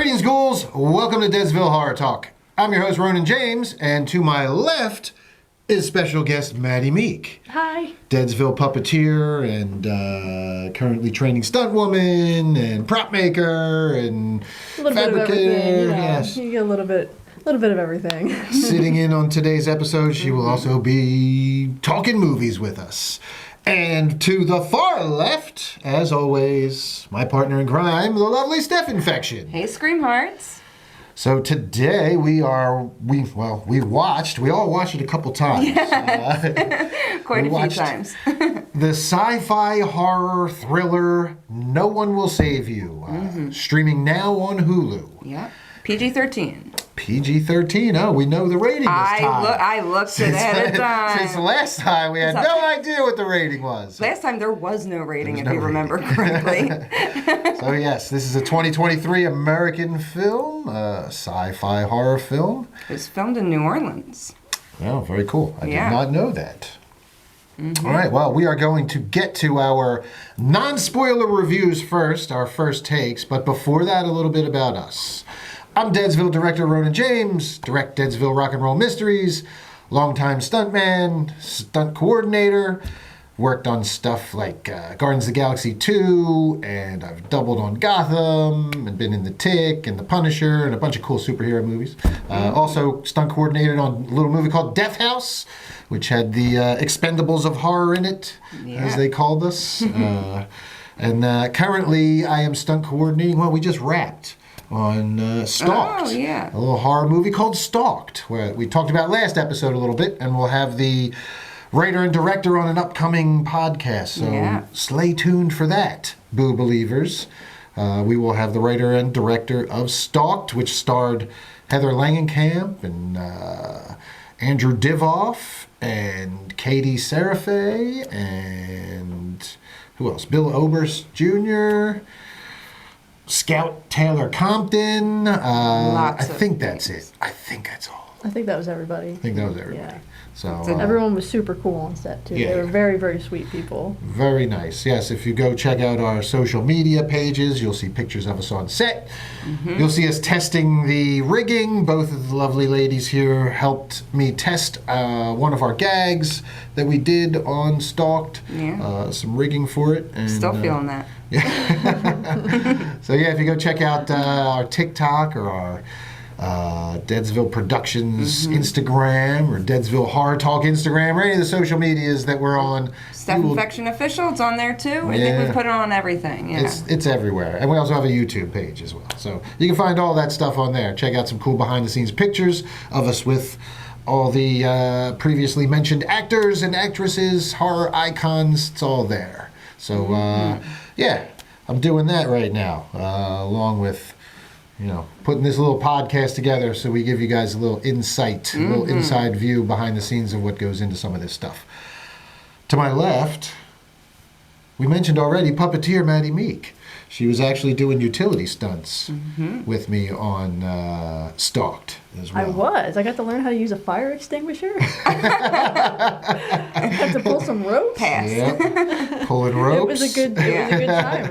Greetings, ghouls. Welcome to Deadsville Horror Talk. I'm your host, Ronin James, and to my left is special guest MADDY MEEK. Hi. Deadsville puppeteer and currently training stunt woman and prop maker and A little fabricator. bit of everything, you know. Yes. You get a little bit of everything. Sitting in on today's episode, she will also be talking movies with us. And to the far left, as always, my partner in crime, the lovely Steph Infection. Hey, Scream Hearts. So today we all watched it a couple times. Quite a few times. The sci-fi horror thriller No One Will Save You, streaming now on HULU. Yeah. PG-13. PG-13. Oh, we know the rating this time. I looked at it ahead of time. Since the last time, we had no idea what the rating was. Last time there was no rating, if you remember correctly. So yes, this is a 2023 American film, a sci-fi horror film. It was filmed in New Orleans. Oh, very cool. I did Yeah. not know that. All right, well, we are going to get to our non-spoiler reviews first, our first takes, but before that, a little bit about us. I'm Deadsville director Ronin James, direct Deadsville Rock and Roll Mysteries, longtime stuntman, stunt coordinator, worked on stuff like Guardians of the Galaxy 2, and I've doubled on Gotham, and been in The Tick, and The Punisher, and a bunch of cool superhero movies. Also stunt coordinated on a little movie called Death House, which had the Expendables of horror in it, as they called us. And currently I am stunt coordinating, well, we just wrapped on Stalked, Oh, yeah. a little horror movie called Stalked, where we talked about last episode a little bit, and we'll have the writer and director on an upcoming podcast, so stay tuned for that, Boo Believers. We will have the writer and director of Stalked, which starred Heather Langenkamp and Andrew Divoff and Katie Seraphe and who else? Bill Oberst Jr., Scout Taylor Compton. I think that's it. I think that's all. I think that was everybody. I think that was everybody. Yeah. So Everyone was super cool on set too. Yeah. They were very, very sweet people. very nice. Yes, if you go check out our social media pages, you'll see pictures of us on set. You'll see us testing the rigging. Both of the lovely ladies here helped me test one of our gags that we did on Stalked. Yeah. Some rigging for it. And, Still feeling that. So yeah, if you go check out our TikTok or our Deadsville Productions Instagram or Deadsville Horror Talk Instagram or any of the social medias that we're on. Steph Infection Official, it's on there too. I think we put it on everything. Yeah. It's everywhere. And we also have a YouTube page as well. So you can find all that stuff on there. Check out some cool behind the scenes pictures of us with all the previously mentioned actors and actresses, horror icons. It's all there. So yeah, I'm doing that right now, along with putting this little podcast together so we give you guys a little insight, a little inside view behind the scenes of what goes into some of this stuff. To my left, we mentioned already puppeteer MADDY MEEK. She was actually doing utility stunts with me on Stalked as well. I got to learn how to use a fire extinguisher. I had to pull some ropes. Pass. Yep. Pulling ropes. It was a good time.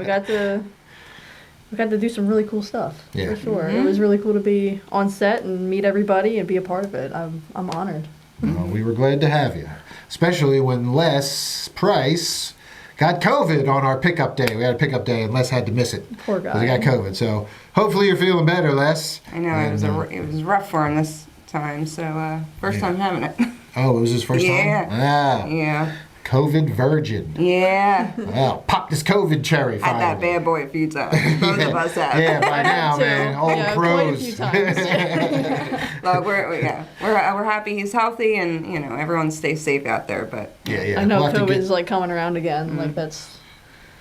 We got to do some really cool stuff, for sure. It was really cool to be on set and meet everybody and be a part of it. I'm honored. Well, we were glad to have you, especially when Les Price got COVID on our pickup day. We had a pickup day and Les had to miss it. Poor guy. Because he got COVID. So hopefully you're feeling better, Les. I know, it was rough for him this time, so first time having it. Oh, it was his first time? Yeah. COVID virgin. Yeah. Well, pop this COVID cherry Had that finally. bad boy a few times. Both of us have. Yeah, by now, man. Old quite a pros. few times. Look, we're happy he's healthy, and everyone stay safe out there. But Yeah. I know We'll have to COVID's like coming around again. Like that's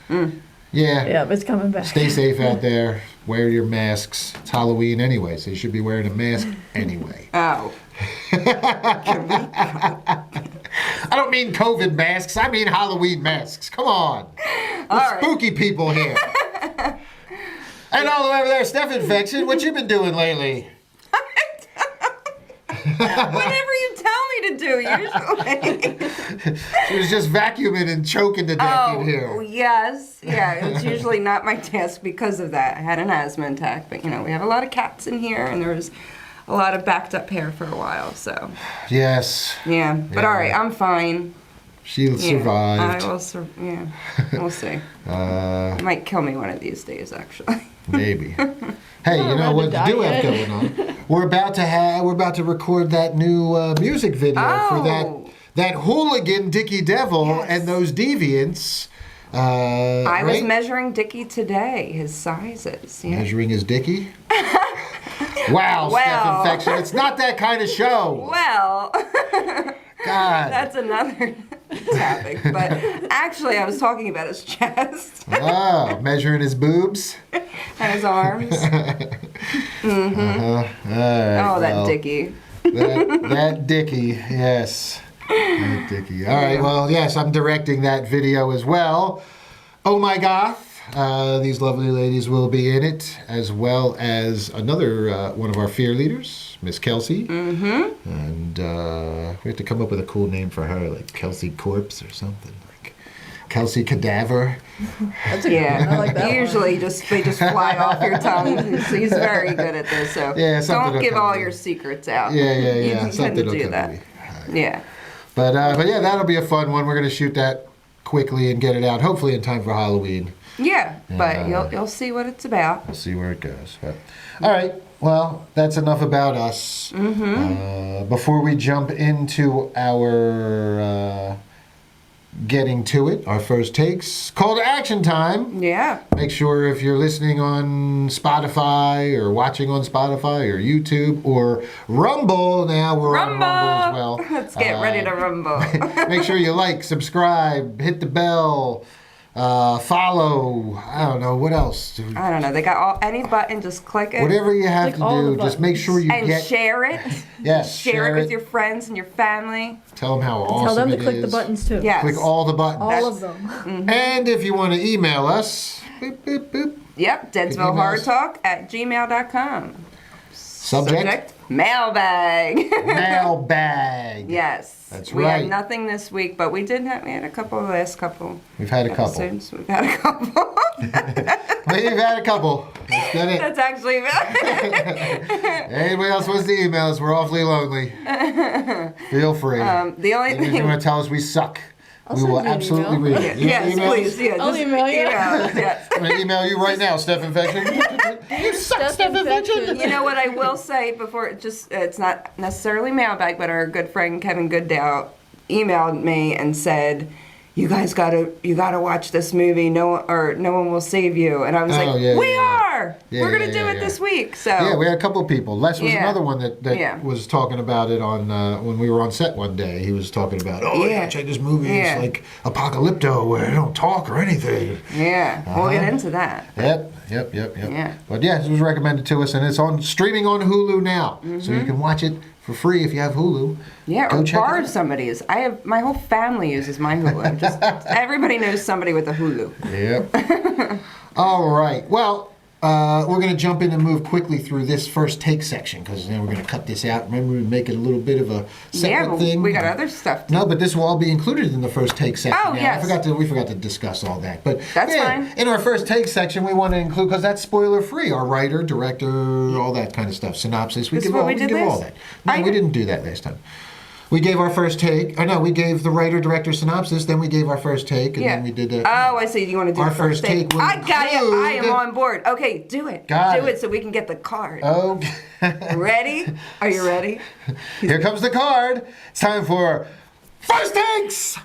Yeah. it's coming back. Stay safe out there. Wear your masks. It's Halloween anyway, so you should be wearing a mask anyway. oh, I don't mean COVID masks. I mean Halloween masks. Come on. We're right. spooky people here. And all the way over there, Steph Infection. What you been doing lately? whenever you tell me to to do usually. She was just vacuuming and choking to death in Oh, here. yes. Yeah, it's usually not my task because of that. I had an asthma attack, but, we have a lot of cats in here, and there was a lot of backed up hair for a while, so. Yes. Yeah, but all right, I'm fine. She survived. I will we'll see. It might kill me one of these days, actually. Maybe. Hey, you know what you do have going on? We're about to record that new music video for that hooligan Dickie Devil and those deviants. I was measuring Dickie today, his sizes. Yeah. Measuring his Dickie? Wow, Steph Infection. It's not that kind of show. Well, God. that's another topic. But actually, I was talking about his chest Oh, measuring his boobs? and his arms. All right, That Dickie. that Dickie, yes. That Dickie. All right, well, yes, I'm directing that video as well. Oh my goth. These lovely ladies will be in it, as well as another one of our fear leaders, Miss Kelsey. Mm-hmm. And we have to come up with a cool name for her, like Kelsey Corpse or something, like Kelsey Cadaver. That's a good one. I like that Usually, they just fly off your tongue. He's very good at this, so don't give all your secrets out. Yeah. You tend to do that. Yeah. But yeah, that'll be a fun one. We're gonna shoot that quickly and get it out, hopefully in time for Halloween. Yeah, but you'll see what it's about. We'll see where it goes. But, all right. Well, that's enough about us. Mm-hmm. Before we jump into our getting to it, our first takes, call to action time. Yeah. Make sure if you're listening on Spotify or watching on Spotify or YouTube or Rumble, now we're on Rumble as well. Let's get ready to rumble. Make sure you like, subscribe, hit the bell. Follow. I don't know what else. I don't know. They got any button. Just click it. Whatever you have to do, just make sure you and get. Share it. Yes. Share it with your friends and your family. Tell them how awesome Tell them to it click is. the buttons too. Yes. Click all the buttons. All of them. Mm-hmm. And if you want to email us, boop, boop, boop. Yep. DeadsvilleHorrorTalk@gmail.com. Subject? Mailbag. Mailbag. Yes. That's we right. had nothing this week, but we had a couple last couple. We've had a couple. Episodes. We've had a couple. We've had a couple. That's good. That's actually Anybody else wants to email us? We're awfully lonely. Feel free. the only If you thing. want to tell us we suck, we send will you an absolutely email. read it. You Yes, email us? please. Yeah, I'll just email you. us, yes. I'm going to email you right now, Steph Infection. You suck, Steph Infection. You know what I will say before it's not necessarily mailbag, but our good friend Kevin Gooddow emailed me and said, "You guys gotta watch this movie. No one will save you." And I was like, "We are. We're gonna do it this week." So yeah, we had a couple of people. Les was Yeah. another one that was talking about it on when we were on set one day. He was talking about, you gotta check this movie. Yeah. It's like Apocalypto where they don't talk or anything. Yeah, we'll get into that. Yep. Yeah. But yeah, it was recommended to us, and it's streaming on Hulu now, so you can watch it for free if you have Hulu. Yeah, Go or check it borrow out. somebody's. My whole family uses my Hulu. Everybody knows somebody with a Hulu. Yep. All right. Well, we're going to jump in and move quickly through this first take section because then we're going to cut this out. Remember, we make it a little bit of a separate But thing. we got other stuff. No, but this will all be included in the first take section. Oh, yes. We forgot to discuss all that. But That's fine. In our first take section, we want to include, because that's spoiler free, our writer, director, all that kind of stuff, synopsis. We This is give what all, we we did give all last- that. No, we didn't do that last time. We gave our first take. We gave the writer, director synopsis. Then we gave our first take, and then we did the. Oh, I see. You want to do Our the first first take will I got you. I am include- on board. Okay, do it. Got do it. it so we can get the card. Okay. Ready? Are you ready? Here comes the card. It's time for first takes.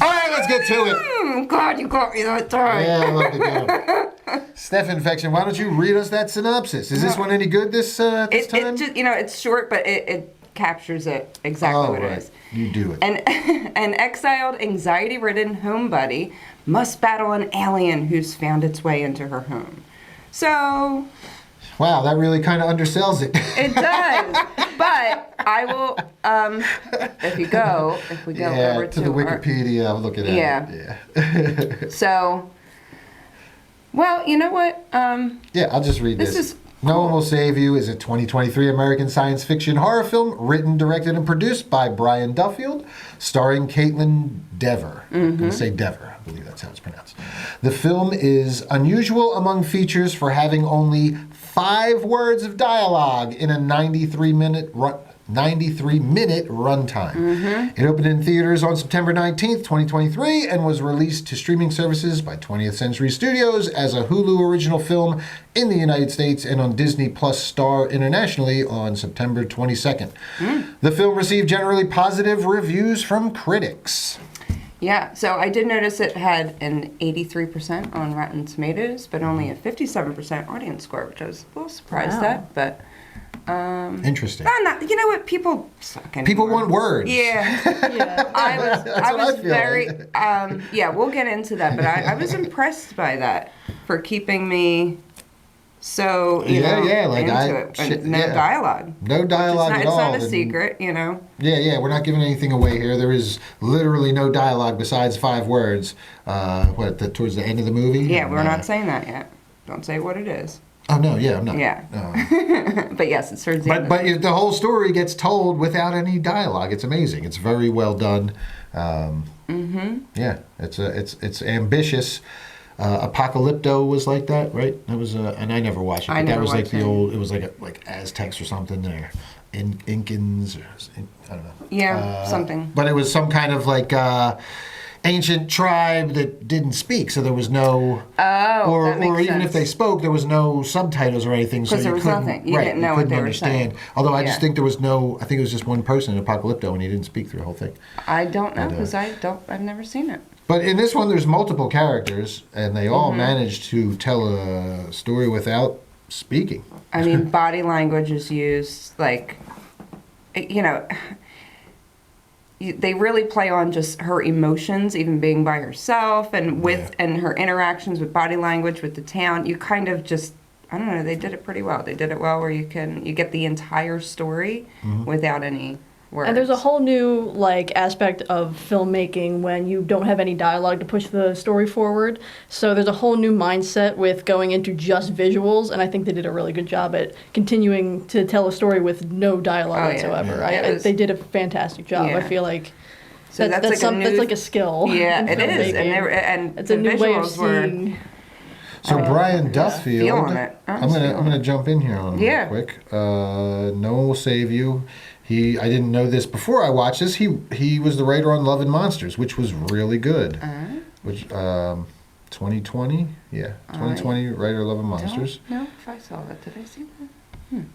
All right, let's get to it. God, you got me that time. Yeah, I love to go. Steph Infection, why don't you read us that synopsis? Is this one any good this time? It just, it's short, but it captures it exactly what it is. You do it. An exiled, anxiety-ridden home buddy must battle an alien who's found its way into her home. So Wow, that really kind of undersells it. it does. But I will, if we go over to the Wikipedia, I'm looking at it. Yeah. So, well, you know what? Yeah, I'll just read This this. is No One Will Save You is a 2023 American science fiction horror film written, directed, and produced by Brian Duffield, starring Caitlin Dever. I'm going to say Dever. I believe that's how it's pronounced. The film is unusual among features for having only 5 words of dialogue in a 93-minute runtime. It opened in theaters on September 19th, 2023, and was released to streaming services by 20th Century Studios as a Hulu original film in the United States and on Disney Plus Star internationally on September 22nd. The film received generally positive reviews from critics. Yeah, so I did notice it had an 83% on Rotten Tomatoes, but only a 57% audience score, which I was a little surprised at, but... Interesting. You know what? People suck anymore. People want words. Yeah. I was very, we'll get into that, but I was impressed by that for keeping me so, into it. And no dialogue. No dialogue at all. It's not a secret, Yeah, we're not giving anything away here. There is literally no dialogue besides 5 words. Towards the end of the movie? Yeah, we're not saying that yet. Don't say what it is. Oh, no, yeah, I'm not. Yeah. But yes, it's towards the end. But the whole story gets told without any dialogue. It's amazing. It's very well done. Yeah, it's ambitious. Apocalypto was like that, right? That was, and I never watched it. But that was like the old. It was like Aztecs or something, or Incans, or I don't know. Yeah, something. But it was some kind of like ancient tribe that didn't speak, so there was no. Oh, that makes or even sense. if they spoke, there was no subtitles or anything, so there you was couldn't. nothing. You didn't know what they were saying. Although I just think there was no. I think it was just one person in Apocalypto, and he didn't speak through the whole thing. I don't know because I've never seen it. But in this one, there's multiple characters, and they all managed to tell a story without speaking. I mean, body language is used, like, they really play on just her emotions, even being by herself, and and her interactions with body language with the town. You kind of just, I don't know, they did it pretty well. They did it well where you get the entire story without any words. And there's a whole new aspect of filmmaking when you don't have any dialogue to push the story forward. So there's a whole new mindset with going into just visuals, and I think they did a really good job at continuing to tell a story with no dialogue whatsoever. They did a fantastic job. I feel like so that's like a skill. Yeah, in it is, and it's a new way of seeing. So Brian Duffield, it. I'm gonna jump in here on him real quick. No One Will Save You. I didn't know this before I watched this. He was the writer on Love and Monsters, which was really good. Which 2020, 2020 writer of Love and Monsters. No, if I saw that, did I see that?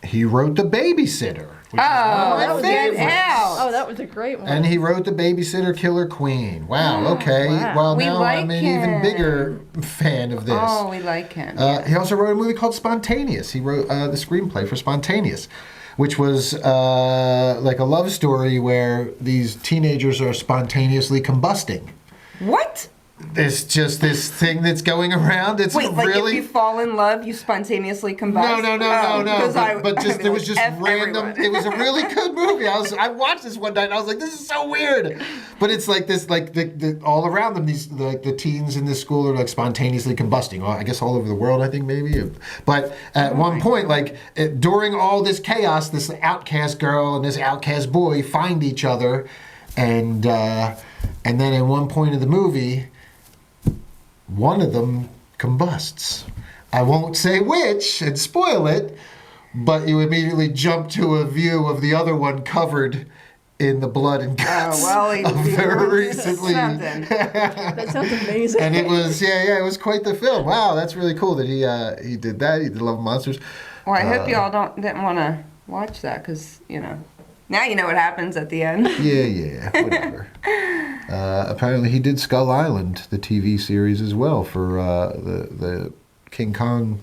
He wrote The Babysitter. Which is one of my favorites. That was a great one. And he wrote The Babysitter Killer Queen. Wow, okay. Wow. Well, We now like I'm an even bigger fan of this. Oh, we like him. He also wrote a movie called Spontaneous. He wrote the screenplay for Spontaneous, which was like a love story where these teenagers are spontaneously combusting. What? There's just this thing that's going around. It's Wait, like really... if you fall in love, you spontaneously combust? No. But there was just F random. everyone. It was a really good movie. I watched this one night and I was like, this is so weird. But it's like this, like the all around them, these the teens in this school are like spontaneously combusting. I guess all over the world, I think maybe. But at one point, during all this chaos, this outcast girl and this outcast boy find each other, and then at one point of the movie, one of them combusts. I won't say which and spoil it, but you immediately jump to a view of the other one covered in the blood and guts very recently. That sounds amazing. And it was, it was quite the film. Wow, that's really cool that he did that. He did Love Monsters. Well, I hope y'all didn't want to watch that because, now you know what happens at the end. Yeah, whatever. Apparently he did Skull Island, the TV series as well, for the King Kong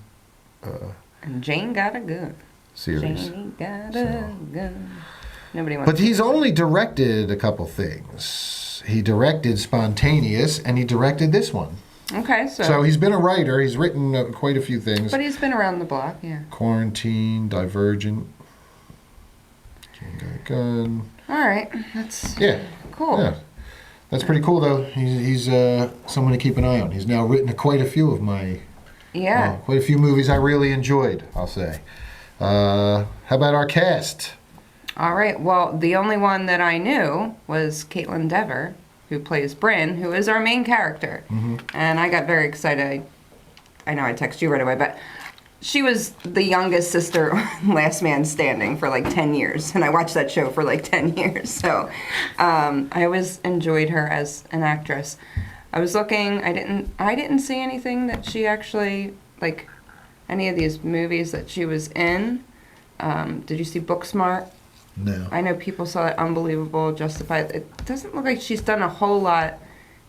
and Jane got a gun. Series. Jane got a gun. Nobody wants But he's only directed a couple things. He directed Spontaneous, and he directed this one. Okay, so he's been a writer. He's written quite a few things. But he's been around the block, yeah. Quarantine, Divergent, Jane Got a Gun. All right, that's cool. Yeah. That's pretty cool, though. He's someone to keep an eye on. He's now written quite a few of my Yeah. Quite a few movies I really enjoyed, I'll say. How about our cast? All right. Well, the only one that I knew was Caitlin Dever, who plays Bryn, who is our main character. And I got very excited. I know I texted you right away, but she was the youngest sister on Last Man Standing for like 10 years. And I watched that show for like 10 years. So I always enjoyed her as an actress. I was looking, I didn't see anything that she actually, like, any of these movies that she was in. Did you see Booksmart? No. I know people saw it. Unbelievable, Justified. It doesn't look like she's done a whole lot.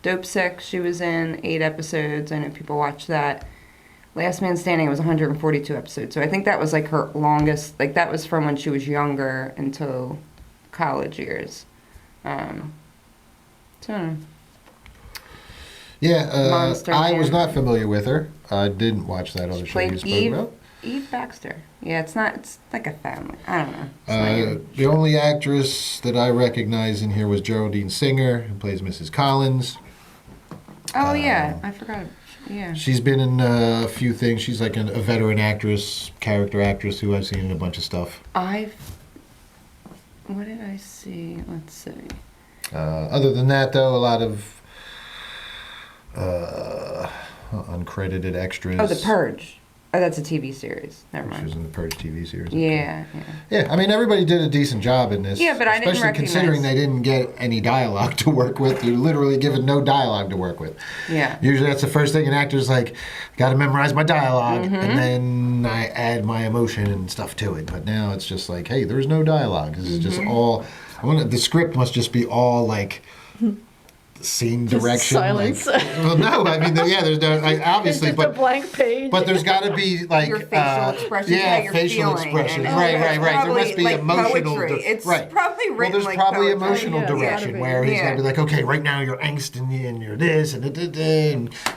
Dope Sick, she was in 8 episodes. I know people watched that. Last Man Standing was 142 episodes. So I think that was like her longest, like that was from when she was younger until college years. So, Yeah, Monster I was Jam. not familiar with her. I didn't watch that other show you played spoke about. Eve Baxter. Yeah, it's like a family. I don't know. It's not your- The only actress that I recognize in here was Geraldine Singer, who plays Mrs. Collins. Oh, yeah. I forgot. Yeah. She's been in a few things. She's like a veteran actress, character actress who I've seen in a bunch of stuff. What did I see? Let's see. Other than that, though, a lot of uncredited extras. Oh, The Purge. Oh, that's a TV series. Never She was mind. in the Purge TV series. Yeah. Yeah, I mean, everybody did a decent job in this. Yeah, but I didn't especially considering they didn't get any dialogue to work with. You're literally given no dialogue to work with. Yeah. Usually that's the first thing an actor's like, got to memorize my dialogue, Mm-hmm. and then I add my emotion and stuff to it. But now it's just like, hey, there's no dialogue. This is just Mm-hmm. all, the script must just be all like, scene Just direction. silence. Like, well, no, I mean, there's no, obviously, It's just but a blank page. but there's got to be like Your facial expressions, yeah, how you're facial feeling, expressions. and- Right. Oh, yeah, There probably must be like emotional. poetry. It's right. probably Well, written there's like probably poetry. emotional Yeah, it's gotta direction be. where he's Yeah. gonna be like, okay, right now you're angst and you're this and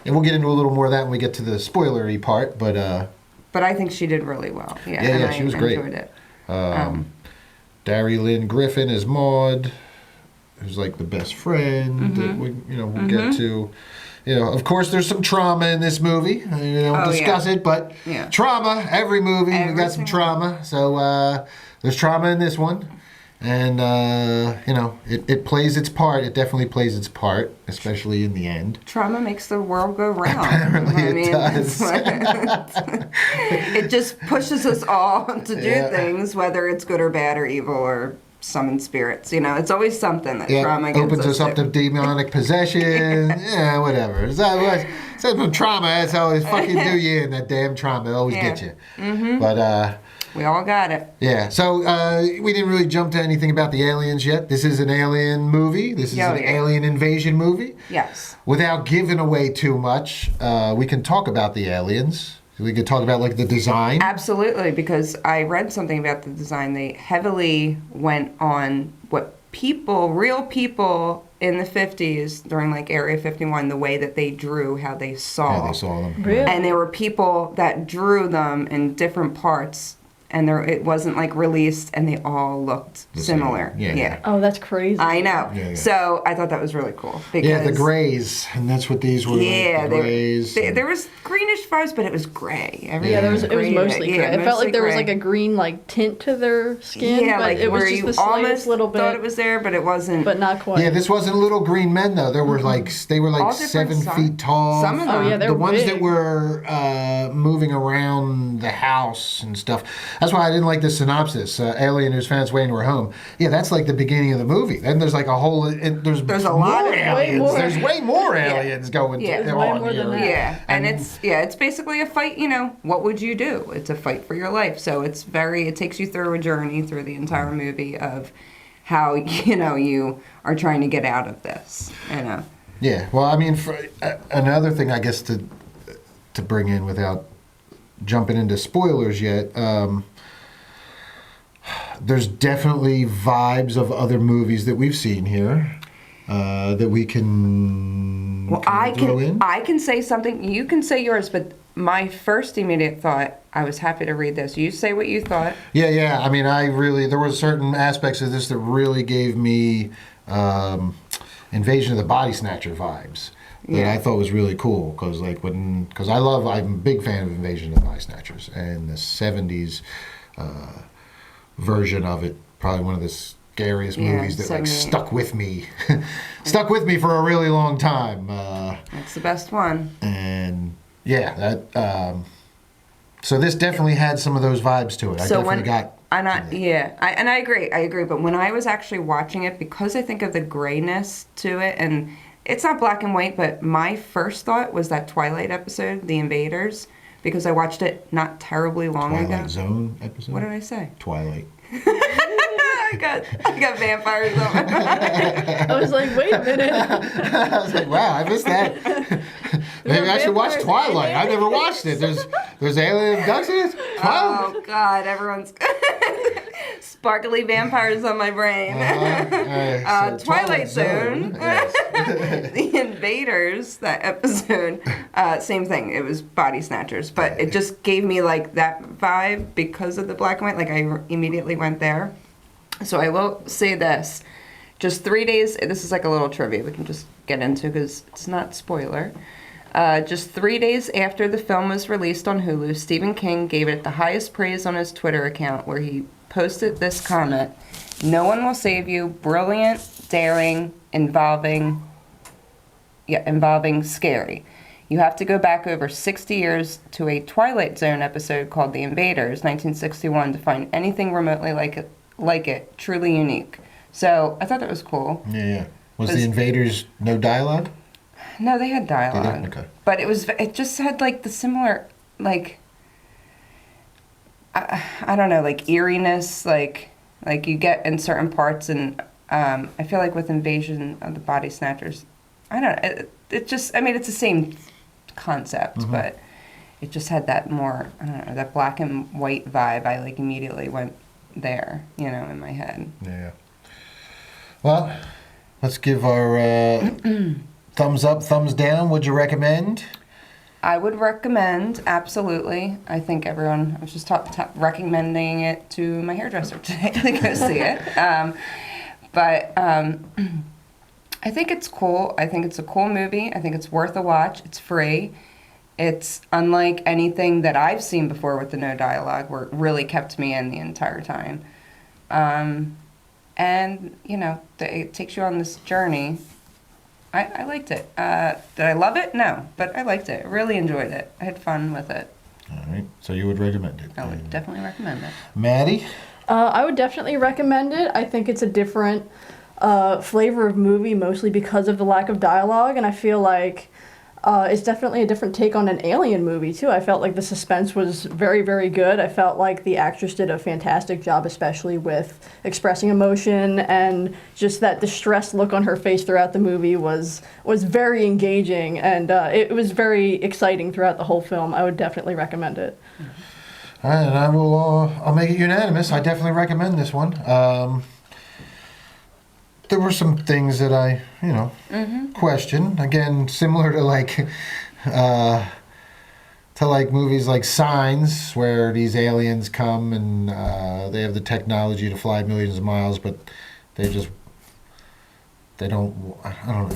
we'll get into a little more of that when we get to the spoilery part. But But I think she did really well. Yeah, Yeah, and she was great. enjoyed it. Dari Lynn Griffin is Maud, who's like the best friend that we'll get to. Of course, there's some trauma in this movie. I mean, I won't Oh, discuss yeah. it, but Yeah. trauma. Every movie, we Every got some single trauma. So there's trauma in this one, and it plays its part. It definitely plays its part, especially in the end. Trauma makes the world go round. Apparently it does. that's what- it just pushes us all to do Yeah. things, whether it's good or bad or evil or summon spirits. It's always something that Yeah, trauma gets opens us up to demonic possession. Yeah, whatever. Trauma, that's always fucking do you in that damn trauma. It always Yeah. gets you. But We all got it. yeah, so we didn't really jump to anything about the aliens yet. This is an alien movie. This is Oh, an yeah. alien invasion movie. Yes. Without giving away too much, we can talk about the aliens. We could talk about like the design. Absolutely, because I read something about the design. They heavily went on what real people in the 50s during like Area 51, the way that they drew, how they saw. Yeah, they saw them. Really? And there were people that drew them in different parts, and it wasn't like released, and they all looked The same. similar. Yeah. Oh, that's crazy. I know. Yeah. So I thought that was really cool. Because, Yeah, the grays, and that's what these were. Yeah, like, the grays. there was greenish vibes, but it was gray. Yeah, it was Gray. mostly gray. Yeah, It felt mostly like there was gray. like a green like tint to their skin, Yeah, but like it was where just you the slightest almost little bit, thought it was there, but it wasn't. but not quite. Yeah, this wasn't little green men though. There were like they were All like different 7 size. feet tall. Some of them. Oh, yeah, they're the ones big. that were moving around the house and stuff. That's why I didn't like the synopsis. Alien who's found its way into her home. Yeah, that's like the beginning of the movie. Then there's like a whole. There's a lot more of aliens. more. There's way more aliens going Yeah. to, There's way on more here. than that. Yeah, and it's basically a fight. What would you do? It's a fight for your life. So it takes you through a journey through the entire movie of how you are trying to get out of this. Yeah, well, I mean, another thing I guess to bring in without jumping into spoilers yet, there's definitely vibes of other movies that we've seen here that we can Well, throw in. I can say something. You can say yours, but my first immediate thought. I was happy to read this. You say what you thought. Yeah. I mean, there were certain aspects of this that really gave me Invasion of the Body Snatcher vibes. that Yeah. I thought was really cool because I'm a big fan of Invasion of the Body Snatchers, and the '70s version of it, probably one of the scariest Yeah, that like 78. stuck with me for a really long time. That's the best one. And yeah, so this definitely had some of those vibes to it. I definitely got. I agree. But when I was actually watching it, because I think of the grayness to it, and it's not black and white, but my first thought was that Twilight episode, The Invaders, because I watched it not terribly long ago. Twilight Zone episode. What did I say? Twilight. I got vampires on my mind. I was like, wait a minute. I was like, wow, I missed that. Maybe I should watch vampires Twilight. in it. I never watched it. There's alien abductions. Twilight. Oh God, everyone's sparkly vampires on my brain. So Twilight Zone. Yes. The Invaders, that episode, same thing. It was body snatchers, but it just gave me like that vibe because of the black and white. Like I immediately went there. So I will say this: just 3 days. This is like a little trivia we can just get into because it's not spoiler. Just 3 days after the film was released on Hulu, Stephen King gave it the highest praise on his Twitter account, where he posted this comment: "No one will save you. Brilliant, daring, involving, scary. You have to go back over 60 years to a Twilight Zone episode called The Invaders, 1961, to find anything remotely like it. Truly unique." So I thought that was cool. Yeah. Was the Invaders no dialogue? No, they had dialogue. Okay. But it just had like the similar, like, I don't know, like eeriness, like you get in certain parts, and I feel like with Invasion of the Body Snatchers, I don't know, it just, I mean, it's the same concept, but it just had that more, I don't know, that black and white vibe. I like immediately went there, in my head. Yeah. Well, let's give our thumbs up, thumbs down. Would you recommend? I would recommend, absolutely. I think everyone, I was just recommending it to my hairdresser today to go see it. But I think it's cool. I think it's a cool movie. I think it's worth a watch. It's free. It's unlike anything that I've seen before with the no dialogue, where it really kept me in the entire time. And, it takes you on this journey. I liked it. Did I love it? No, but I liked it. I really enjoyed it. I had fun with it. All right. So you would recommend it? I would definitely recommend it. Maddie? I would definitely recommend it. I think it's a different flavor of movie, mostly because of the lack of dialogue, and I feel like it's definitely a different take on an alien movie, too. I felt like the suspense was very, very good. I felt like the actress did a fantastic job, especially with expressing emotion, and just that distressed look on her face throughout the movie was very engaging, and it was very exciting throughout the whole film. I would definitely recommend it. All right, and I'll make it unanimous. I definitely recommend this one. There were some things that I, questioned. Again, similar to movies like Signs, where these aliens come and they have the technology to fly millions of miles, but I don't want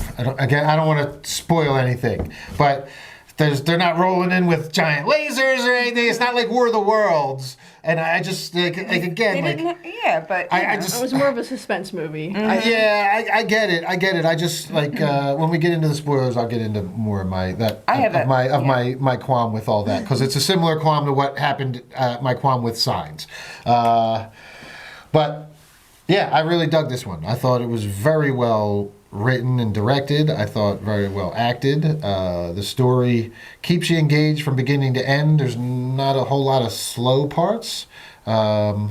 to spoil anything, but they're not rolling in with giant lasers or anything. It's not like War of the Worlds. And I just again, but it was more of a suspense movie. I get it. I just when we get into the spoilers, I'll get into more of my qualm with all that, because it's a similar qualm to what happened. My qualm with Signs, but yeah, I really dug this one. I thought it was very well written and directed. I thought very well acted. The story keeps you engaged from beginning to end. There's not a whole lot of slow parts. Like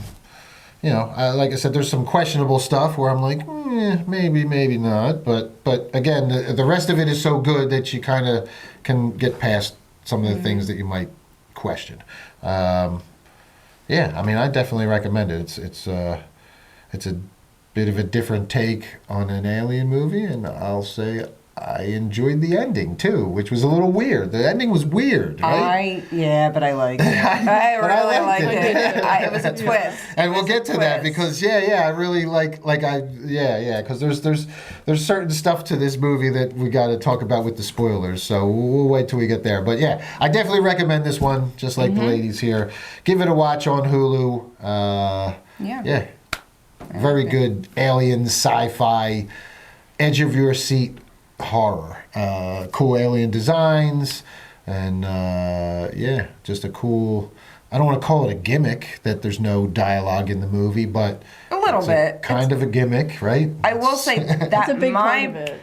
I said, there's some questionable stuff where I'm like, maybe not. But again, the rest of it is so good that you kind of can get past some of the things that you might question. I definitely recommend it. It's a bit of a different take on an alien movie, and I'll say I enjoyed the ending too, which was a little weird. The ending was weird, right? But I liked it. I But I really liked liked it. it. It was a twist. And we'll get to that because I really because there's certain stuff to this movie that we got to talk about with the spoilers. So we'll wait till we get there. But yeah, I definitely recommend this one, just like the ladies here. Give it a watch on Hulu. Yeah. Very good alien sci-fi, edge of your seat horror. Cool alien designs, and just a cool. I don't want to call it a gimmick that there's no dialogue in the movie, but A little bit. Kind of a gimmick, right? I will say It's a that big part my of it.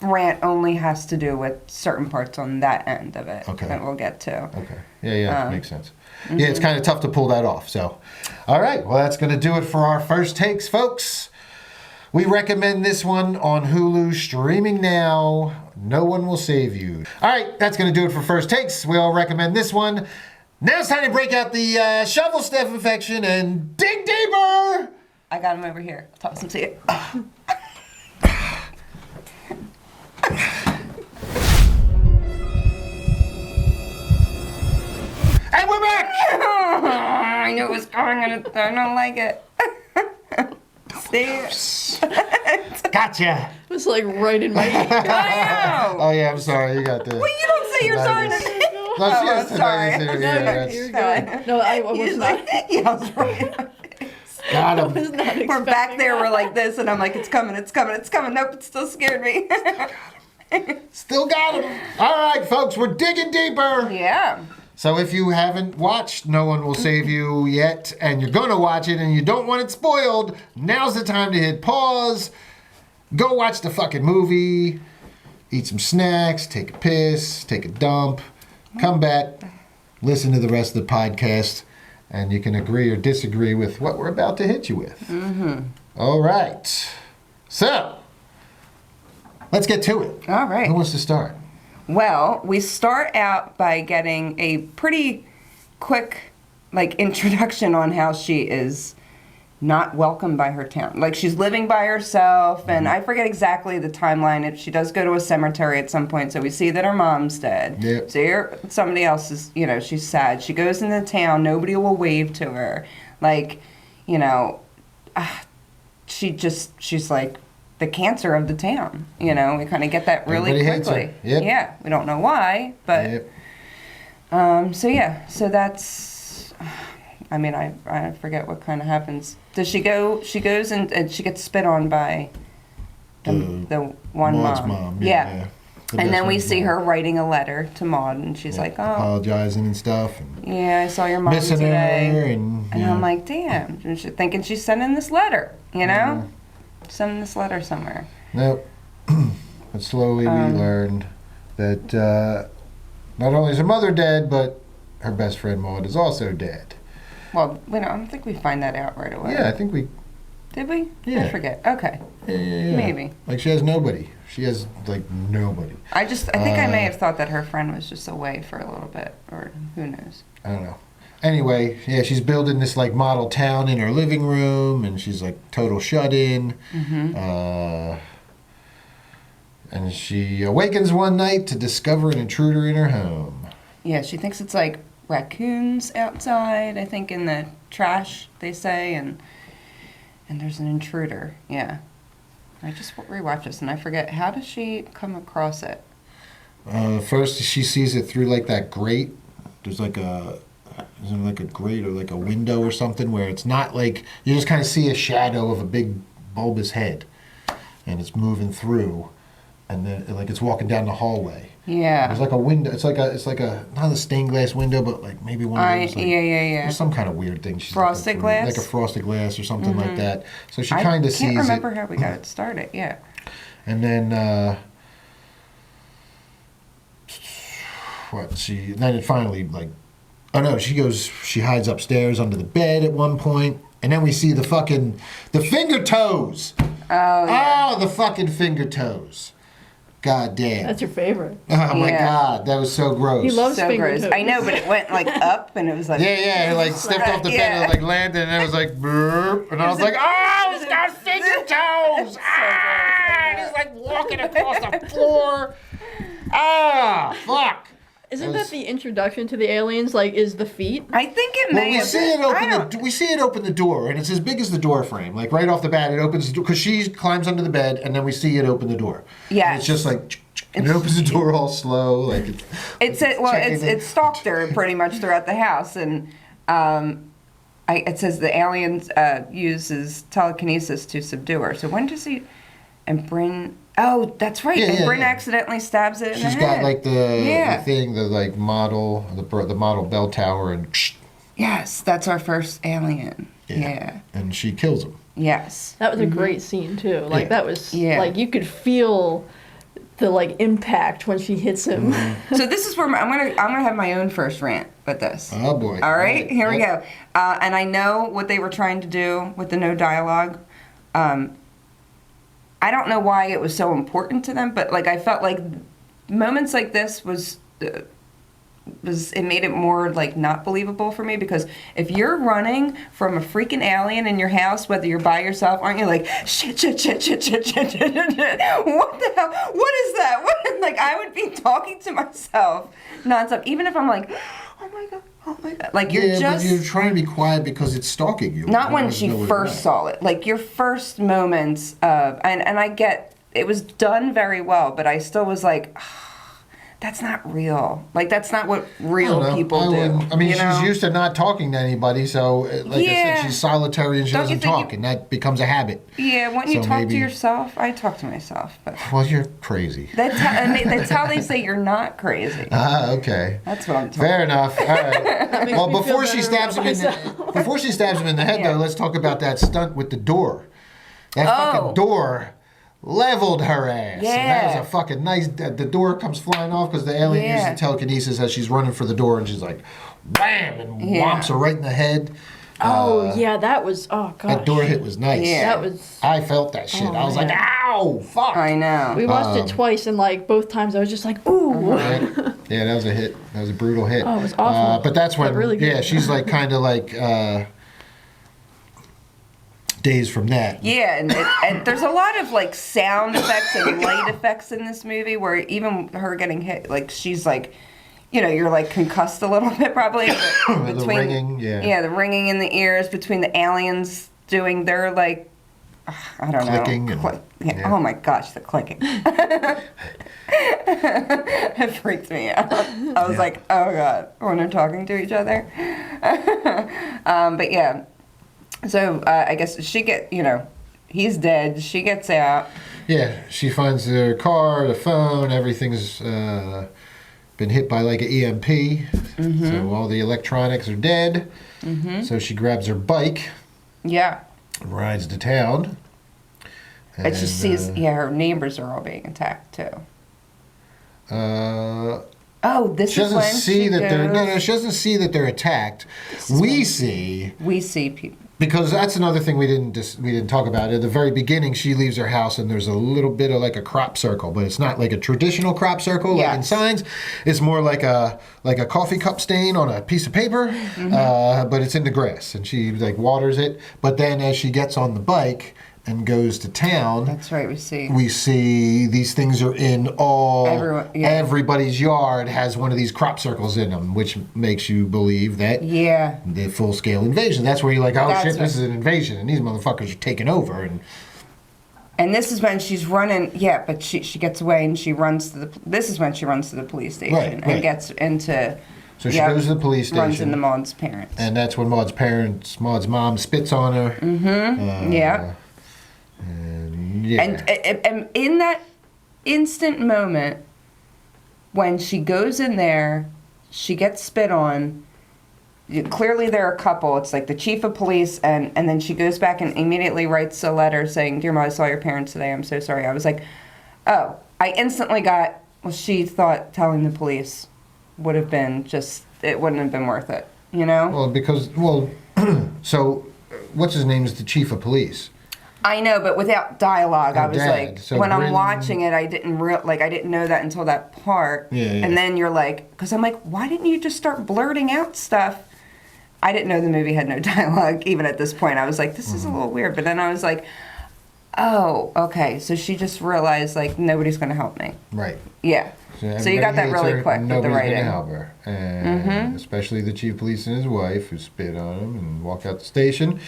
rant only has to do with certain parts on that end of it Okay. that we'll get to. Okay. Yeah, makes sense. Yeah, it's kind of tough to pull that off. So, all right. Well, that's going to do it for our first takes, folks. We recommend this one on Hulu, streaming now. No One Will Save You. All right, that's going to do it for first takes. We all recommend this one. Now it's time to break out the shovel, Steph Infection, and dig deeper. I got him over here. I'll toss him to you. And we're back. I knew it was coming and I don't like it. See? Gotcha. It was like right in my ear. I know. Oh, yeah, I'm sorry. You got this. Well, you don't say you're sorry to me. No, she Oh, has I'm sorry. tinnitus here. No, Yeah, you're that's- good. No, I was not. Yeah, I was right. Got I him. was not expecting We're back there, that. we're like this, and I'm like, it's coming, it's coming, it's coming. Nope, it still scared me. Still got him. All right, folks, we're digging deeper. Yeah. So if you haven't watched No One Will Save You yet, and you're going to watch it and you don't want it spoiled, now's the time to hit pause, go watch the fucking movie, eat some snacks, take a piss, take a dump, come back, listen to the rest of the podcast, and you can agree or disagree with what we're about to hit you with. Mm-hmm. All right. So, let's get to it. All right. Who wants to start? Well, we start out by getting a pretty quick, introduction on how she is not welcome by her town. Like, she's living by herself, and I forget exactly the timeline. If she does go to a cemetery at some point, so we see that her mom's dead. Yep. So here, somebody else is, she's sad. She goes into town, nobody will wave to her. She's like the cancer of the town. We kind of get that really Everybody hates her. quickly. Yep. Yeah, we don't know why, but Yep. so that's. I forget what kind of happens. Does she go? She goes and she gets spit on by the one Maud's mom. Yeah. The And best then we friend's see mom. her writing a letter to Maud, and she's like, "Oh, apologizing and stuff. And yeah, I saw your mom missing today." her and I'm like, "Damn!" And she's thinking she's sending this letter, sending this letter somewhere. nope. But slowly we learned that not only is her mother dead, but her best friend Maud is also dead. Well, I don't think we find that out right away. Yeah, I think we. Did we? Yeah. I forget. Okay. Yeah. Maybe. Like she has nobody. She has nobody. I think I may have thought that her friend was just away for a little bit, or who knows. I don't know. Anyway, yeah, she's building this model town in her living room, and she's total shut in. Mm-hmm. And she awakens one night to discover an intruder in her home. Yeah, she thinks it's raccoons outside, I think in the trash, they say, and there's an intruder. Yeah. I just rewatched this and I forget, how does she come across it? First, she sees it through that grate. There's a grate or a window or something where it's not you just kind of see a shadow of a big bulbous head, and it's moving through, and then it's walking down the hallway. Yeah. There's a window. It's not a stained glass window, but maybe one of those. Yeah. There's some kind of weird thing. She's Frosted looking glass? through, like a frosted glass or something like that. So she I kind of sees can't remember it. how we got it started. Yeah. And then then it finally she hides upstairs under the bed at one point, and then we see the finger toes. Oh, yeah. Oh, the fucking finger toes. God damn. That's your favorite. Oh my Yeah. God, that was so gross. He loves So finger gross. toes. I know, but it went up and it was Yeah, it stepped off the bed and it landed and it was burp. And I was like, oh, he's got finger toes! So Ah! And he's like walking across the floor. Ah, fuck. Isn't that the introduction to the aliens? Like, is the feet? I think it Well, may we have see been. it open the door, and it's as big as the door frame. Like right off the bat, it opens the door because she climbs under the bed, and then we see it open the door. Yeah, it's just like, and it opens the door all slow, like it's stalked her pretty much throughout the house, and it says the aliens uses telekinesis to subdue her. So when does he? And Bryn. Oh, that's right. And Bryn accidentally stabs it in the head. She's got like the thing, the like model, the model bell tower, and yes, that's our first alien. Yeah. And she kills him. Yes. That was a great scene too. Like that was like you could feel the like impact when she hits him. So this is where I'm gonna have my own first rant with this. Oh boy. All right, here we go. And I know what they were trying to do with the no dialogue. I don't know why it was so important to them, but like I felt like moments like this it made it more like not believable for me, because if you're running from a freaking alien in your house, whether you're by yourself, aren't you like shit, what the hell, what is that, like I would be talking to myself nonstop, even if I'm like, oh my god, like but you're trying to be quiet because it's stalking you. Not when she first saw it, like your first moments of, and I get it was done very well, but I still was like, that's not real. Like, that's not what real people do. I mean, she's used to not talking to anybody, so, like I said, she's solitary and she doesn't talk, and that becomes a habit. Yeah, when you talk to yourself, I talk to myself. But well, you're crazy. That's how they say you're not crazy. Okay. That's what I'm talking Fair enough. All right. Well, before she stabs him in the head, though, let's talk about that stunt with the door. That fucking door leveled her ass. Yeah. And that was a fucking nice. The door comes flying off because the alien uses telekinesis as she's running for the door, and she's like, wham, and whomps her right in the head. That was, oh god. That door hit was nice. Yeah. That was. I felt that shit. I was like, ow, fuck. I know. We watched it twice, and like both times I was just like, ooh. Right? Yeah, that was a hit. That was a brutal hit. Oh, it was awful. But that's when, really she's like kind of like days from that. Yeah, and there's a lot of like sound effects and light effects in this movie where even her getting hit, like she's like, you're like concussed a little bit probably. Between, the ringing, the ringing in the ears, between the aliens doing their like, I don't clicking know. And, Oh my gosh, the clicking. It freaked me out. I was like, oh god, when they're talking to each other. But yeah. So I guess he's dead. She gets out. Yeah, she finds their car, the phone, everything's been hit by like an EMP. Mm-hmm. So all the electronics are dead. Mm-hmm. So she grabs her bike. Yeah. Rides to town. And she sees, her neighbors are all being attacked too. She doesn't see that they're attacked. We see people. Because that's another thing we didn't talk about. At the very beginning, she leaves her house and there's a little bit of like a crop circle, but it's not like a traditional crop circle like in signs. It's more like a coffee cup stain on a piece of paper, but it's in the grass, and she like waters it. But then as she gets on the bike and goes to town, that's right. We see these things are in everybody's yard has one of these crop circles in them, which makes you believe that the full-scale invasion. That's where you're like, this is an invasion, and these motherfuckers are taking over. And this is when she's running. Yeah, but she gets away and she runs to this is when she runs to the police station and gets into. So she goes to the police station. Runs into Maud's parents. And that's when Maud's mom spits on her. Mm-hmm. And in that instant moment, when she goes in there, she gets spit on. Clearly they're a couple. It's like the chief of police, and then she goes back and immediately writes a letter saying, "Dear Maud, I saw your parents today. I'm so sorry." I was like, oh. I instantly got, she thought telling the police would have been it wouldn't have been worth it, Well, so what's his name is the chief of police. I know, but without dialogue, I was like, so when I'm watching it, I didn't know that until that part. Yeah. And then you're like, because I'm like, why didn't you just start blurting out stuff? I didn't know the movie had no dialogue even at this point. I was like, this is a little weird. But then I was like, Oh, okay. So she just realized like nobody's gonna help me. Right. Yeah. So you got that really quick with the Nobody's writing. gonna help her, and especially the chief of police and his wife, who spit on him and walk out the station.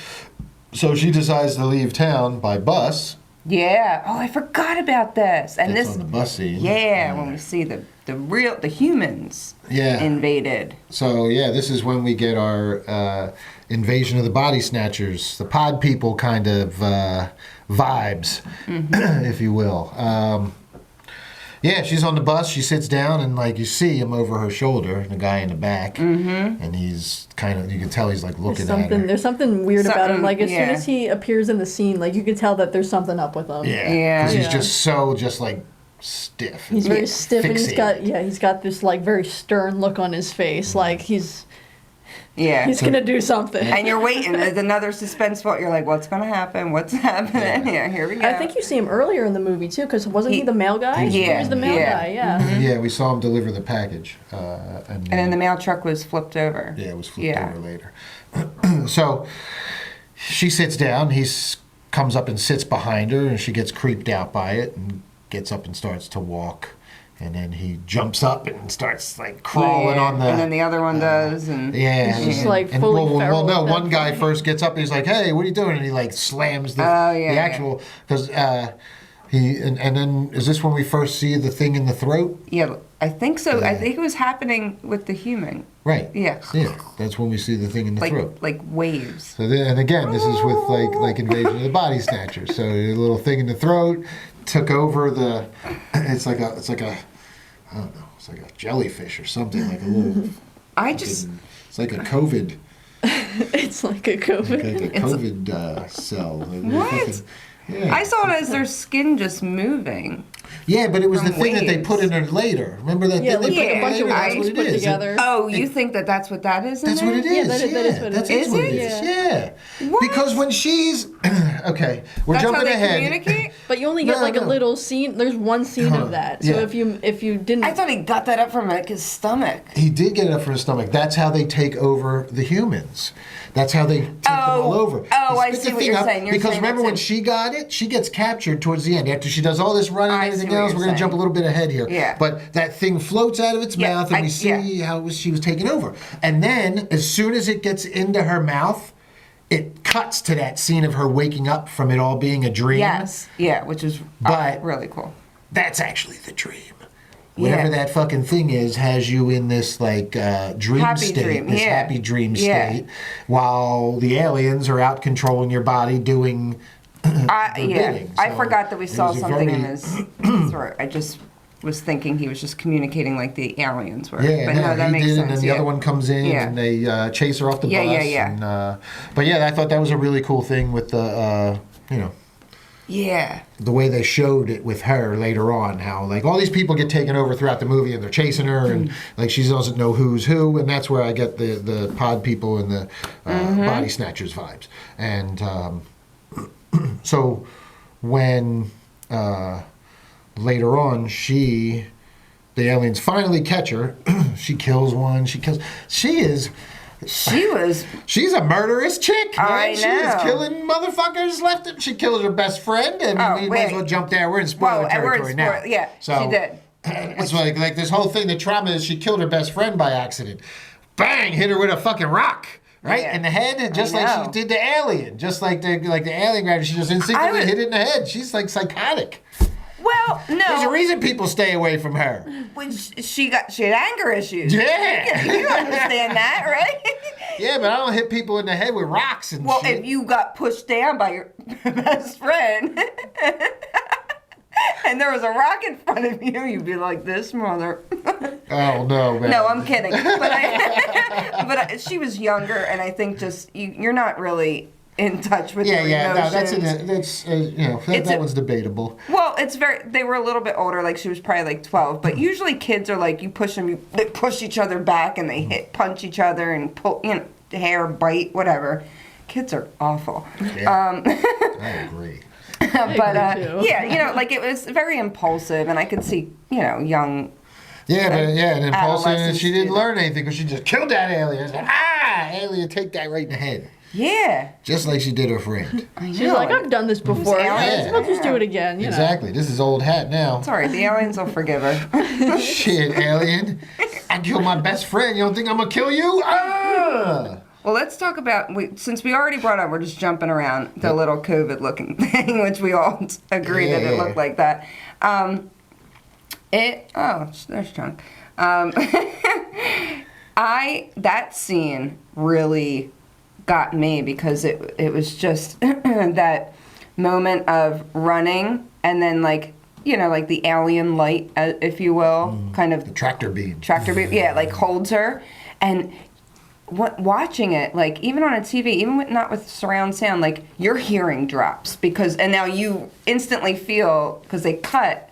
So she decides to leave town by bus. Yeah. Oh, I forgot about this. And Gets this on the bus scene. Yeah, when we see the humans invaded. So yeah, this is when we get our invasion of the body snatchers, the pod people kind of vibes, if you will. Yeah, she's on the bus. She sits down, and like you see him over her shoulder, the guy in the back, and he's kind of, you can tell he's like looking at her. There's something weird about him. Like as soon yeah. as he appears in the scene, like you can tell that there's something up with him. Yeah. Because he's Yeah. just like stiff. He's very stiff, and fixated. he's got this like very stern look on his face, like he's gonna do something. And you're waiting. There's another suspenseful. You're like, what's gonna happen? What's happening? Yeah, here we go. I think you see him earlier in the movie too, because wasn't he the mail guy? Yeah, He was the mail guy. Yeah. Yeah, we saw him deliver the package, and then the mail truck was flipped over. Yeah, it was flipped over later. So she sits down. He comes up and sits behind her, and she gets creeped out by it and gets up and starts to walk. And then he jumps up and starts like crawling on the. And then the other one does, and yeah, He's just like fully feral. no, with one that guy thing. first gets up. And he's like, "Hey, what are you doing?" And he like slams the actual because he and then is this when we first see the thing in the throat? yeah, I think so. I think it was happening with the human. Right. Yeah. Yeah, that's when we see the thing in the throat. Like waves. So then, and again, this is with like Invasion of the Body Snatchers. So the little thing in the throat took over the. It's like a I don't know. It's like a jellyfish or something. Like a little. It's like a COVID. It's like a COVID. Like a COVID cell. What? Yeah. I saw it as their skin just moving. Yeah, but it was the From thing that they waves. put in there later. Remember that? Yeah, thing like they put a in bunch of later? That's waves what it put is. together. Oh, you think that that's what that is? In That's there? what it is. Yeah, that is what it That's is. what it Is is. it? Yeah. What? Because when she's okay, we're That's jumping how they ahead. communicate? But you only get No, like no. a little scene. There's one scene of that. So Yeah. if you didn't, I thought he got that up from like his stomach. He did get it up for his stomach. That's how they take over the humans. That's how they take them all over. Oh, They I spit see the what thing you're up, saying. You're because saying remember that's when it. she got it, she gets captured towards the end after she does all this running and I see everything what else. you're We're going to jump a saying. little bit ahead here. Yeah. But that thing floats out of its Yeah, mouth, and we see how she was taken over. And then as soon as it gets into her mouth, it cuts to that scene of her waking up from it all being a dream. Yes. Yeah, which is But- really cool. That's actually the dream. Whatever Yeah. that fucking thing is has you in this like dream Happy state, dream, this yeah. happy dream Yeah. state, while the aliens are out controlling your body doing their bidding. I So forgot that we it saw was a something in very- his throat. I just was thinking he was just communicating like the aliens were. Yeah, but no, that he makes did, sense. and then the yeah. other one comes in, Yeah. and they chase her off the Yeah, bus. yeah, yeah. And, but yeah, I thought that was a really cool thing with the, Yeah. the way they showed it with her later on, how like all these people get taken over throughout the movie and they're chasing her and like she doesn't know who's who, and that's where I get the pod people and the body snatchers vibes. And so when later on the aliens finally catch her, she kills one, she's a murderous chick. I Man. She is know. killing motherfuckers left and she kills her best friend, and Oh, we might as wait. well jump there. We're in spoiler and we're in territory now. Yeah, So, she did. It's like this whole thing, the trauma is she killed her best friend by accident. Bang, hit her with a fucking rock. Right? Yeah. In the head, just I like know. she did the alien. Just like the alien grabbed her, she just instinctively hit it in the head. She's like psychotic. Well, no. There's a reason people stay away from her. When she had anger issues. Yeah. You understand that, right? Yeah, but I don't hit people in the head with rocks and Well, shit. if you got pushed down by your best friend and there was a rock in front of you, you'd be like, this mother. Oh, no, man. No, I'm kidding. But she was younger, and I think just you're not really in touch with your emotions. No, that's that one's debatable. Well, they were a little bit older, like she was probably like 12, but usually kids are like, you push them, they push each other back and they punch each other and pull, hair, bite, whatever. Kids are awful. Yeah, I agree. But agree too. yeah, like it was very impulsive, and I could see, young. Yeah, and impulsive, and adolescents she didn't do learn anything because she just killed that alien. It's like, alien, take that right in the head. Yeah. Just like she did her friend. I know. She's like, I've done this before. aliens? Let's just do it again. You know. Exactly. This is old hat now. Sorry, the aliens will forgive her. Shit, alien. I killed my best friend. You don't think I'm gonna kill you? Ah! Well, let's talk about, since we already brought up, we're just jumping around the little COVID-looking thing, which we all agree that it looked like that. There's John. That scene really got me because it was just that moment of running and then like the alien light, if you will, kind of The tractor beam. yeah, like holds her. And watching it, like even on a TV, even not with surround sound, like your hearing drops and now you instantly feel, because they cut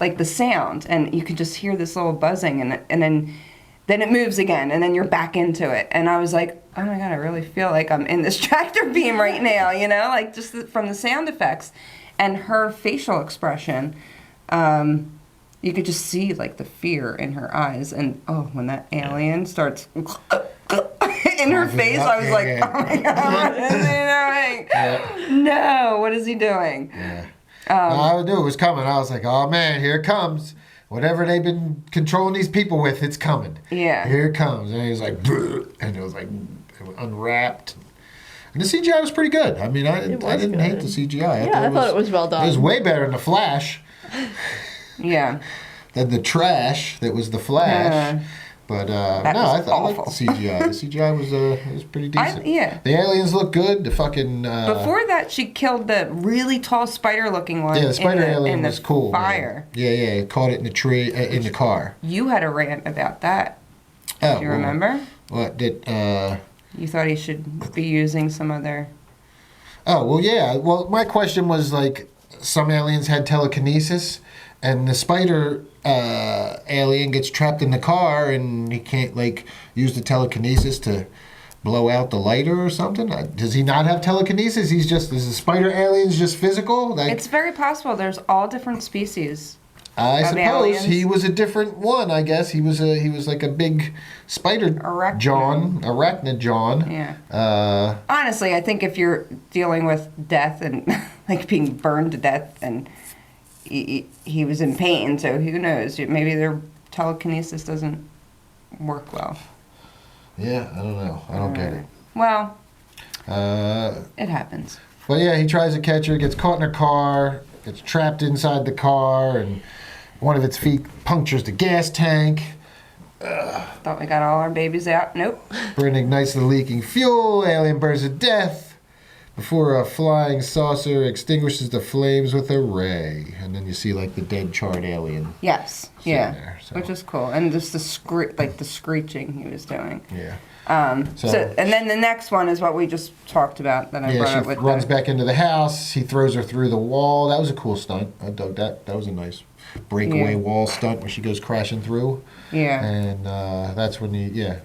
like the sound and you can just hear this little buzzing and then it moves again and then you're back into it. And I was like, oh my God, I really feel like I'm in this tractor beam right now, like just from the sound effects and her facial expression. You could just see like the fear in her eyes. And when that alien starts in her face, I was like, oh my God, what is he doing? Yeah. No, what is he doing? Yeah. I knew it was coming. I was like, oh man, here it comes. Whatever they've been controlling these people with, it's coming. Yeah. Here it comes. And he was like, and it was like unwrapped. And the CGI was pretty good. I mean, I didn't hate the CGI. I thought it was well done. It was way better than The Flash. Yeah. Than the trash that was The Flash. But I liked the CGI. The CGI was pretty decent. Yeah. The aliens look good. The fucking before that, she killed the really tall spider-looking one. Yeah, the spider alien was cool. Fire. Man. Yeah, caught it in the tree in the car. You had a rant about that. Oh, do you remember? What did? You thought he should be using some other. Oh well, yeah. Well, my question was like, some aliens had telekinesis, and the spider alien gets trapped in the car, and he can't like use the telekinesis to blow out the lighter or something. Does he not have telekinesis? Is the spider aliens just physical? Like, It's very possible. There's all different species. I suppose aliens. he was a different one. I guess he was like a big spider arachnid John. Yeah. Honestly, I think if you're dealing with death and like being burned to death, and he was in pain, so who knows? Maybe their telekinesis doesn't work well. Yeah, I don't know. I don't get it. Well, it happens. But yeah, he tries to catch her, gets caught in her car, gets trapped inside the car, and one of its feet punctures the gas tank. Thought we got all our babies out. Nope. Burn ignites the leaking fuel. Alien burns to death before a flying saucer extinguishes the flames with a ray. And then you see like the dead, charred alien. Yes. Yeah. There, so. Which is cool, and just the screeching he was doing. Yeah. So and then the next one is what we just talked about that I brought up with. She runs back into the house. He throws her through the wall. That was a cool stunt. I dug that. That was a nice breakaway wall stunt where she goes crashing through. Yeah. And that's when the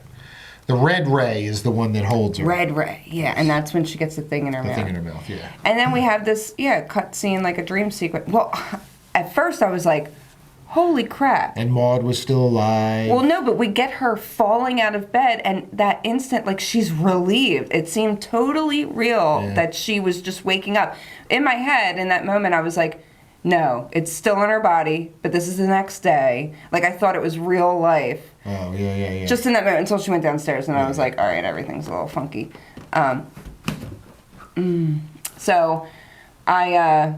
red ray is the one that holds her. Red ray, yeah, and that's when she gets the thing in her mouth. The thing in her mouth, yeah. And then we have this, cut scene, like a dream sequence. Well, at first I was like, holy crap. And Maud was still alive. Well, no, but we get her falling out of bed, and that instant, like, she's relieved. It seemed totally real that she was just waking up. In my head, in that moment, I was like, no, it's still in her body, but this is the next day. Like, I thought it was real life. Oh, yeah. Just in that moment, until she went downstairs, and I was like, all right, everything's a little funky. So I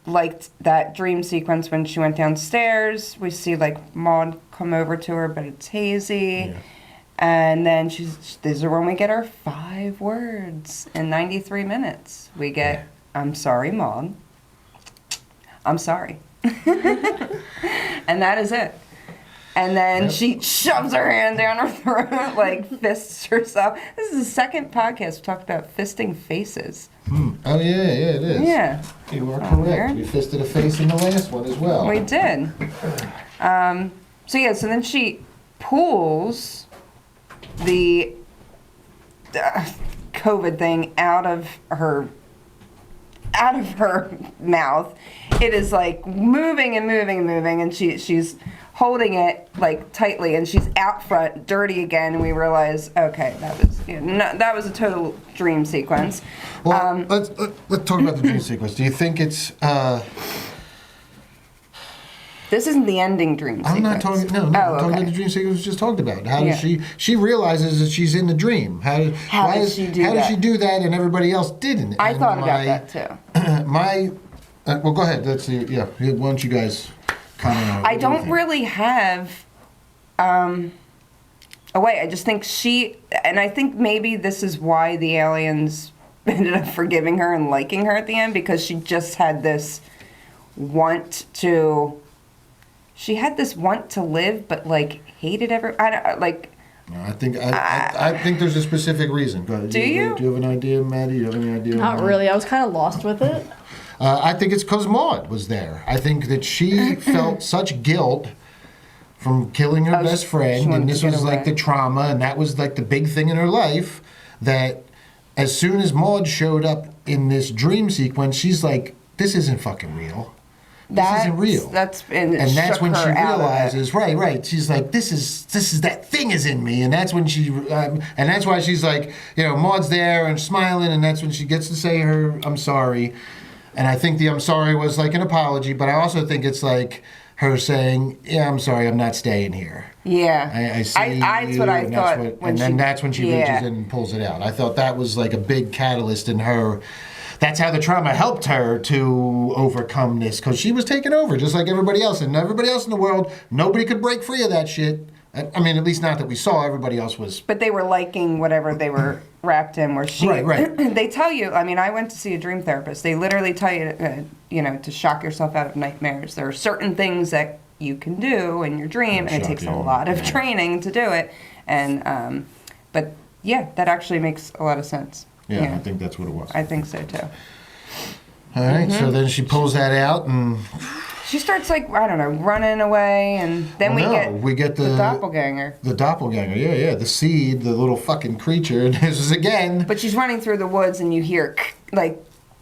liked that dream sequence when she went downstairs. We see like Maud come over to her, but it's hazy. Yeah. And then these are when we get our 5 words in 93 minutes. We get, I'm sorry, Maud. I'm sorry. And that is it. And then she shoves her hand down her throat, like fists herself. This is the second podcast we talked about fisting faces. Oh, yeah, it is. Yeah. You are correct. We fisted a face in the last one as well. We did. So then she pulls the COVID thing out of her out of her mouth. It is like moving and moving and moving, and she's holding it like tightly, and she's out front, dirty again. And we realize, okay, that was a total dream sequence. Well, let's talk about the dream sequence. Do you think it's? This isn't the ending dream sequence. I'm not talking. No, I'm talking about the dream sequence we just talked about. How does she realizes that she's in the dream? How did she do that? And everybody else didn't. I thought about that too. Well, go ahead. Let's see. Yeah, why don't you guys comment on it? I don't really have a way. I just think and I think maybe this is why the aliens ended up forgiving her and liking her at the end, because she just had this want to. She had this want to live, but like hated No, I think there's a specific reason. Go ahead. Do you? Do you have an idea, Maddie? Do you have any idea? Not really. I was kind of lost with it. I think it's because Maud was there. I think that she felt such guilt from killing her best friend, and this was like the trauma, and that was like the big thing in her life, that as soon as Maud showed up in this dream sequence, she's like, this isn't fucking real. This isn't real. And that's when she realizes, right. She's like, this is that thing is in me, and that's when she, and that's why she's like, Maud's there and smiling, and that's when she gets to say her I'm sorry, and I think the I'm sorry was like an apology, but I also think it's like her saying, yeah, I'm sorry, I'm not staying here. Yeah, I see. That's what I thought. That's when she reaches in and pulls it out. I thought that was like a big catalyst in her. That's how the trauma helped her to overcome this, because she was taken over just like everybody else. And everybody else in the world, nobody could break free of that shit. I mean, at least not that we saw. Everybody else was. But they were liking whatever they were wrapped in. Where she, right. They tell you. I mean, I went to see a dream therapist. They literally tell you, to shock yourself out of nightmares. There are certain things that you can do in your dream, and it takes a lot of training to do it. And but yeah, that actually makes a lot of sense. Yeah, I think that's what it was. I think so, too. All right, so then she pulls that out, and she starts, running away, and then we get the doppelganger. The doppelganger, yeah. The seed, the little fucking creature, and this is again. But she's running through the woods, and you hear,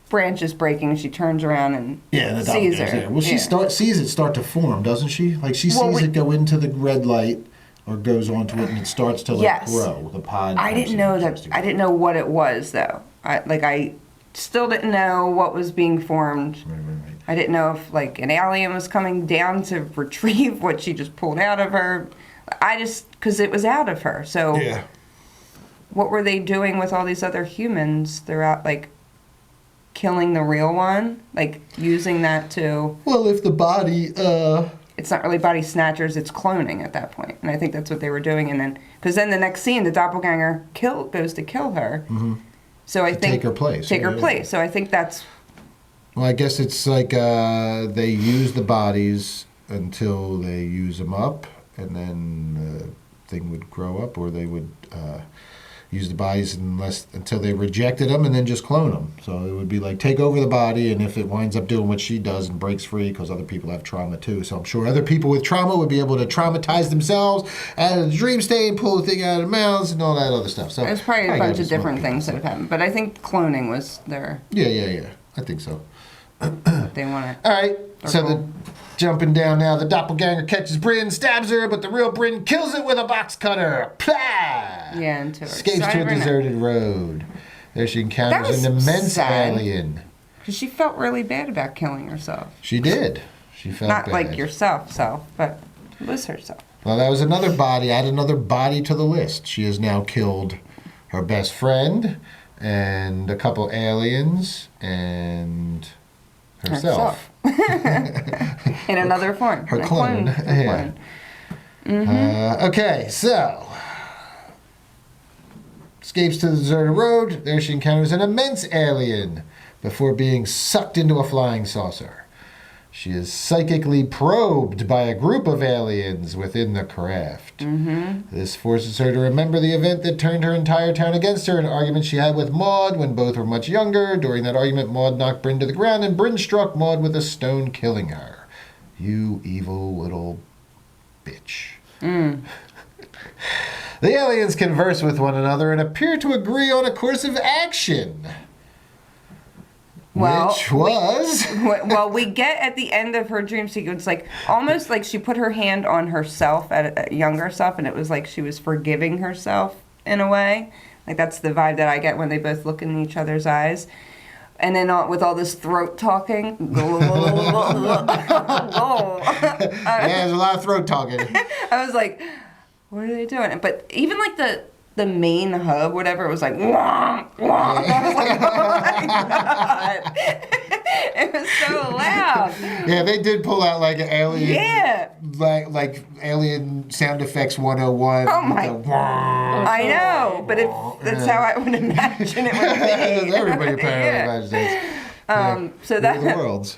branches breaking, and she turns around and sees her. Yeah. Well, she sees it start to form, doesn't she? Like, she sees it go into the red light. Or goes onto it and it starts to grow. The pod. I didn't know that. I didn't know what it was though. I still didn't know what was being formed. Right. I didn't know if an alien was coming down to retrieve what she just pulled out of her. Because it was out of her. So what were they doing with all these other humans? They're out killing the real one, using that to. Well, if the body. It's not really body snatchers, it's cloning at that point. And I think that's what they were doing. And then, because then the next scene, the doppelganger goes to kill her. Mm-hmm. So I think. Take her place. Place. So I think that's. Well, I guess it's they use the bodies until they use them up, and then the thing would grow up, or they would use the bodies until they rejected them and then just clone them. So it would be take over the body, and if it winds up doing what she does and breaks free, because other people have trauma too. So I'm sure other people with trauma would be able to traumatize themselves out of the dream state, pull the thing out of their mouths, and all that other stuff. So there's probably a bunch of different things that have happened, but I think cloning was their. Yeah. I think so. They want it. All right. So jumping down now, the doppelganger catches Bryn, stabs her, but the real Bryn kills it with a box cutter. Plah! Yeah, into her. Escapes to a deserted road. There she encounters an immense alien. Because she felt really bad about killing herself. She did. She felt not bad. like yourself, but Liz herself. Well, that was another body. Add another body to the list. She has now killed her best friend and a couple aliens and herself. In another form. Her clone. Yeah. Mm-hmm. Okay, so escapes to the deserted road. There she encounters an immense alien before being sucked into a flying saucer. She is psychically probed by a group of aliens within the craft. Mm-hmm. This forces her to remember the event that turned her entire town against her, an argument she had with Maud when both were much younger. During that argument, Maud knocked Bryn to the ground, and Bryn struck Maud with a stone, killing her. You evil little bitch. Mm. The aliens converse with one another and appear to agree on a course of action. Well, which was well, we get at the end of her dream sequence, like almost like she put her hand on herself at a younger self, and it was like she was forgiving herself in a way. Like that's the vibe that I get when they both look in each other's eyes. And then with all this throat talking. yeah, there's a lot of throat talking. I was like, what are they doing? But even like the main hub, whatever, it was like, wah, wah. I was like, oh my God. It was so loud. Yeah, they did pull out like an alien. Yeah. Like Alien Sound Effects 101. Oh my. I know, but that's how I would imagine it would be. Everybody apparently imagines it. So that the worlds.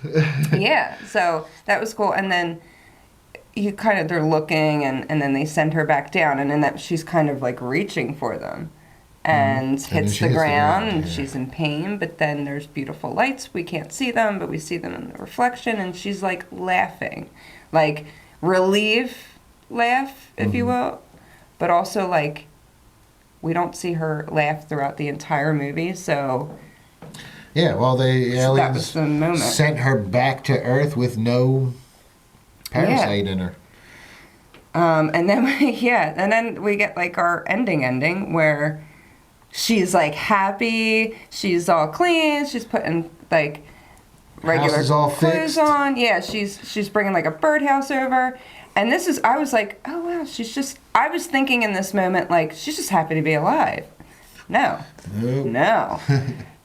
yeah, so that was cool. And then they're looking, and then they send her back down, and then that she's kind of like reaching for them, and hits the ground, and she's in pain. But then there's beautiful lights. We can't see them, but we see them in the reflection, and she's like laughing, like relief laugh, if you will, but also like we don't see her laugh throughout the entire movie, so. Yeah, well, the aliens that was the moment. Sent her back to Earth with no parasite in her. And then we get like our ending where she's like happy, she's all clean, she's putting like regular House is all clothes fixed. on. Yeah, she's bringing like a birdhouse over. And I was like, oh wow, I was thinking in this moment like she's just happy to be alive. No.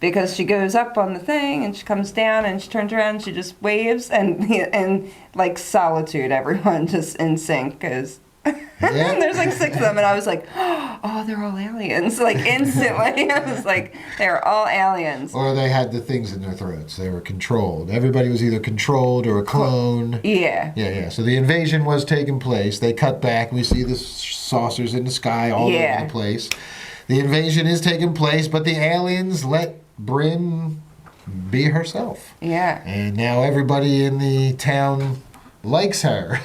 Because she goes up on the thing and she comes down and she turns around and she just waves and like solitude, everyone just in sync because there's like 6 of them and I was like, oh, they're all aliens. Like instantly I was like, they're all aliens. Or they had the things in their throats. They were controlled. Everybody was either controlled or a clone. Yeah. Yeah. So the invasion was taking place. They cut back. We see the saucers in the sky all over the place. The invasion is taking place, but the aliens let Bryn be herself. Yeah. And now everybody in the town likes her.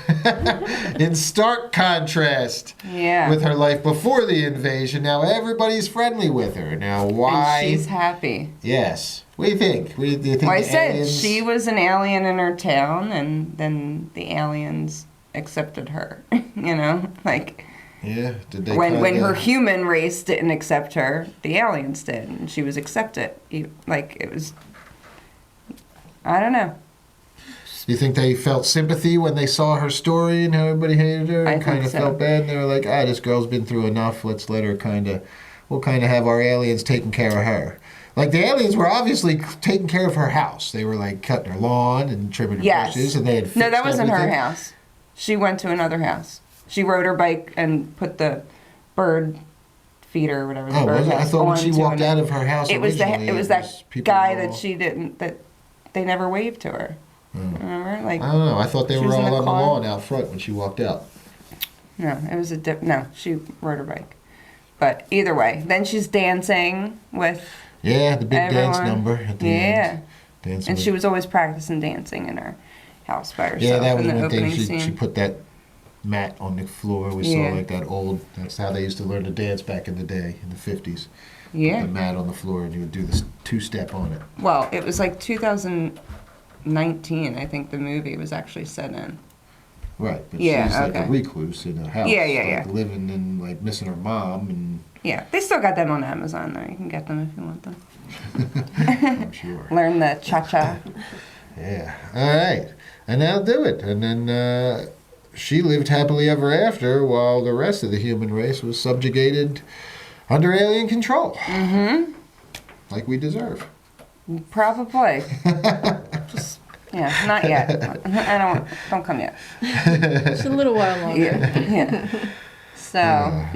In stark contrast with her life before the invasion, now everybody's friendly with her. Now why? And she's happy. Yes. What do you think? Do you think Well, I said aliens... she was an alien in her town, and then the aliens accepted her. Like... Yeah, did they when her human race didn't accept her, the aliens did, and she was accepted. Like it was, I don't know. Do you think they felt sympathy when they saw her story and how everybody hated her and kind of felt bad? And they were like, this girl's been through enough. Let's let her we'll have our aliens taking care of her. Like the aliens were obviously taking care of her house. They were like cutting her lawn and trimming her bushes, and they had fixed No, that wasn't everything. her house. She went to another house. She rode her bike and put the bird feeder or whatever. The bird I thought when she walked out of her house, it was that guy that they never waved to her. Remember? Like I don't know. I thought they were all on the car. lawn out front when she walked out. No, it was no, she rode her bike. But either way, then she's dancing with the big everyone. dance number at the end. Dancing and she was always practicing dancing in her house by herself. Yeah, that was in the one thing. opening scene. She put that mat on the floor. We saw like that old. That's how they used to learn to dance back in the day in the 50s. Yeah. Put the mat on the floor and you would do this 2-step on it. Well, it was like 2019. I think the movie was actually set in. Right, but she's like a recluse in a house. Yeah. Living and like missing her mom and. Yeah, they still got them on Amazon though. You can get them if you want them. I'm sure. Learn the cha-cha. Yeah. All right, and that'll do it. And then she lived happily ever after, while the rest of the human race was subjugated under alien control. Mm-hmm. Like we deserve. Probably. Not yet. Don't come yet. Just a little while longer. Yeah. So,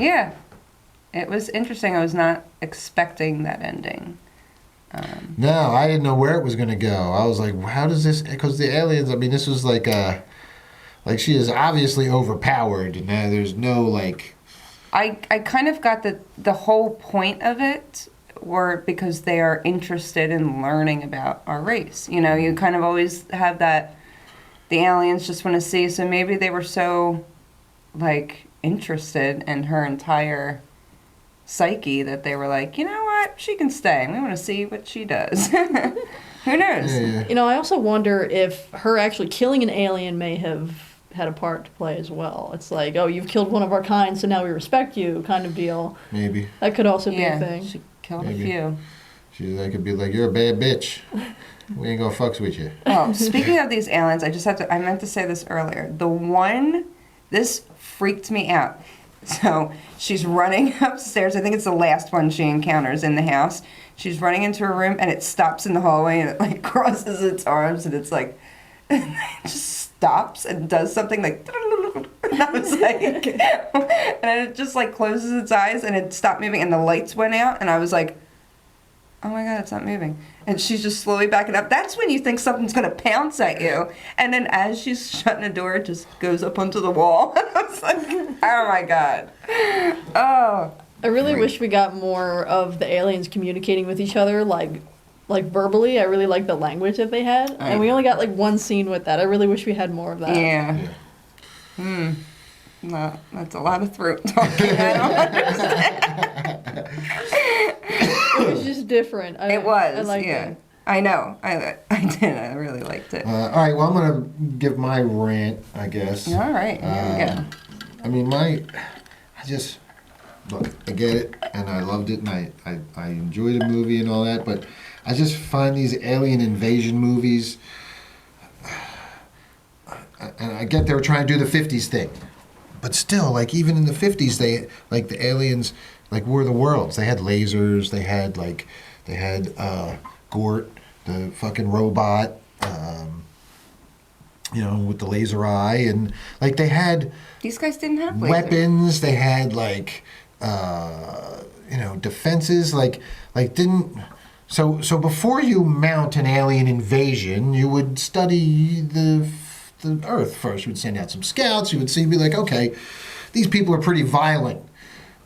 it was interesting. I was not expecting that ending. No, I didn't know where it was going to go. I was like, how does this... Because the aliens, I mean, this was like a... Like, she is obviously overpowered, and there's no, like... I kind of got the whole point of it because they are interested in learning about our race. You know, you kind of always have that... The aliens just want to see, so maybe they were so, like, interested in her entire psyche that they were like, you know what, she can stay. We want to see what she does. Who knows? Yeah. You know, I also wonder if her actually killing an alien may have had a part to play as well. It's like, oh, you've killed one of our kind, so now we respect you, kind of deal. Maybe. That could also be Yeah, a thing. she killed Maybe. a few. That could be like, you're a bad bitch. We ain't gonna fucks with you. Oh, speaking of these aliens, I meant to say this earlier. This freaked me out. So she's running upstairs. I think it's the last one she encounters in the house. She's running into her room and it stops in the hallway and it like crosses its arms and it's like, it just stops and does something like, and I was like, and then it just like closes its eyes and it stopped moving and the lights went out and I was like, oh my God, it's not moving. And she's just slowly backing up. That's when you think something's going to pounce at you. And then as she's shutting the door, it just goes up onto the wall. I was like, oh my God. Oh. I really wish we got more of the aliens communicating with each other, like verbally. I really like the language that they had. And we only got like one scene with that. I really wish we had more of that. Yeah. No, that's a lot of throat talking. I don't understand. It was just different. It was, I liked yeah. it. I know. I did. I really liked it. All right, well, I'm going to give my rant, I guess. All right. Here we go. I mean, look, I get it, and I loved it, and I enjoyed the movie and all that, but I just find these alien invasion movies, and I get they were trying to do the 50s thing, but still, like, even in the 50s, they, like, the aliens, like, were the worlds. They had lasers, they had Gort, the fucking robot, with the laser eye, and, like, they had These guys didn't have lasers. weapons, they had, like, defenses, so before you mount an alien invasion, you would study the Earth first. You would send out some scouts, you would be like, okay, these people are pretty violent.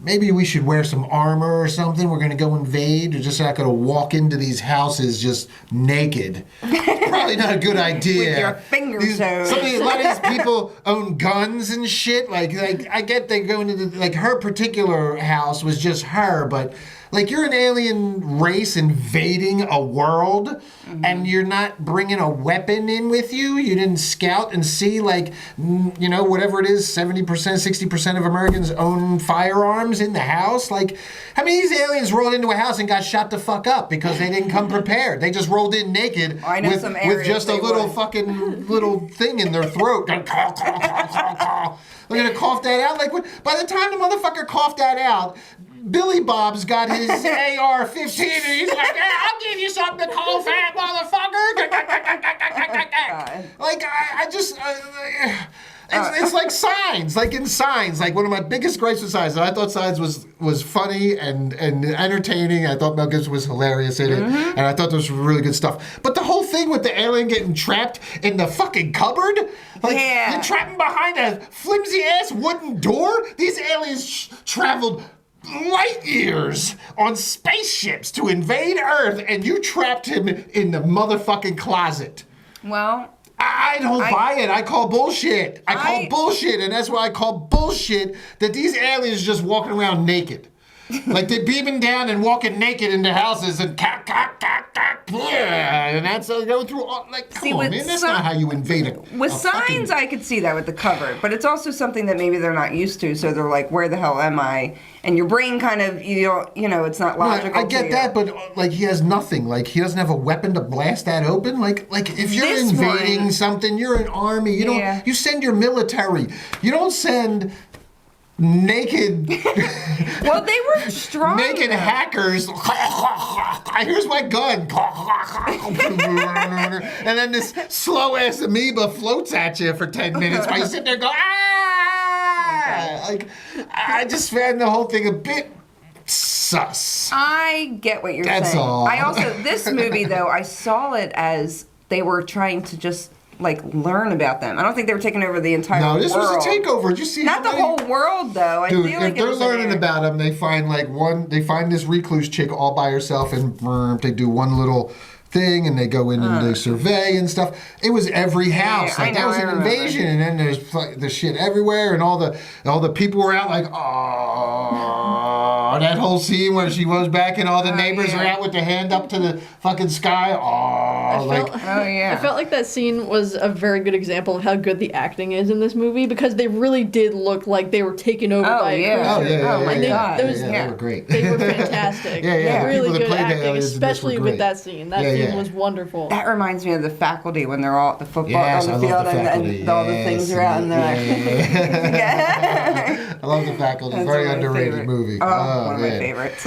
Maybe we should wear some armor or something. We're going to go invade. You're just not going to walk into these houses just naked. Probably not a good idea. With your fingers out. A lot of these people own guns and shit. Like I get they go into her particular house was just her, but like you're an alien race invading a world, and you're not bringing a weapon in with you. You didn't scout and see whatever it is, 70%, 60% of Americans own firearms in the house. Like, how many of these aliens rolled into a house and got shot the fuck up because they didn't come prepared? They just rolled in naked with just a little fucking little thing in their throat. They're gonna cough that out. Like, by the time the motherfucker coughed that out, Billy Bob's got his AR-15 and he's like, hey, I'll give you something to call fat, motherfucker. Like, it's like Signs, like in Signs. Like, one of my biggest gripes with Signs, and I thought Signs was funny and entertaining. I thought Mel Gibson was hilarious in it, and I thought there was really good stuff. But the whole thing with the alien getting trapped in the fucking cupboard, you trap him behind a flimsy-ass wooden door? These aliens traveled light years on spaceships to invade Earth, and you trapped him in the motherfucking closet. Well, I don't buy it. I call bullshit. I call bullshit, and that's why I call bullshit that these aliens just walking around naked. Like they're beaming down and walking naked into houses and and that's going through all, like, come on, man, that's not how you invade it. With Signs, I could see that with the cover, but it's also something that maybe they're not used to, so they're like, where the hell am I? And your brain kind of, it's not logical. I get that, but like he has nothing. Like he doesn't have a weapon to blast that open. Like if you're invading something, you're an army. You send your military. You don't send naked. Well, they were strong. Naked hackers. Here's my gun. And then this slow ass amoeba floats at you for 10 minutes while you sit there going, ah! Like, I just found the whole thing a bit sus. I get what you're saying. That's all. I also, this movie though, I saw it as they were trying to just learn about them. I don't think they were taking over the entire world. No, this was a takeover. Did you see not the whole world though. I Dude, feel like if they're learning about them, they find they find this recluse chick all by herself, and they do one little thing, and they go in and they survey and stuff. It was every house. Like, that was an invasion, and then there's the shit everywhere, and all the people were out like, oh, that whole scene where she goes back and all the neighbors are out with the hand up to the fucking sky. Oh. oh, like, Oh yeah. I felt like that scene was a very good example of how good the acting is in this movie because they really did look like they were taken over by a yeah. oh, creature. yeah, Oh, my And God. those, they were great. They were fantastic. Yeah, the Really people that good played the acting, aliens in this were especially great. with that scene. That Yeah, scene yeah. was wonderful. That reminds me of the faculty when they're all at the football Yes, on I the love field the and faculty. all the things are out and they're like, yeah. I love the faculty. That's Very one of my underrated favorite- movie. Oh, one of my man. favorites.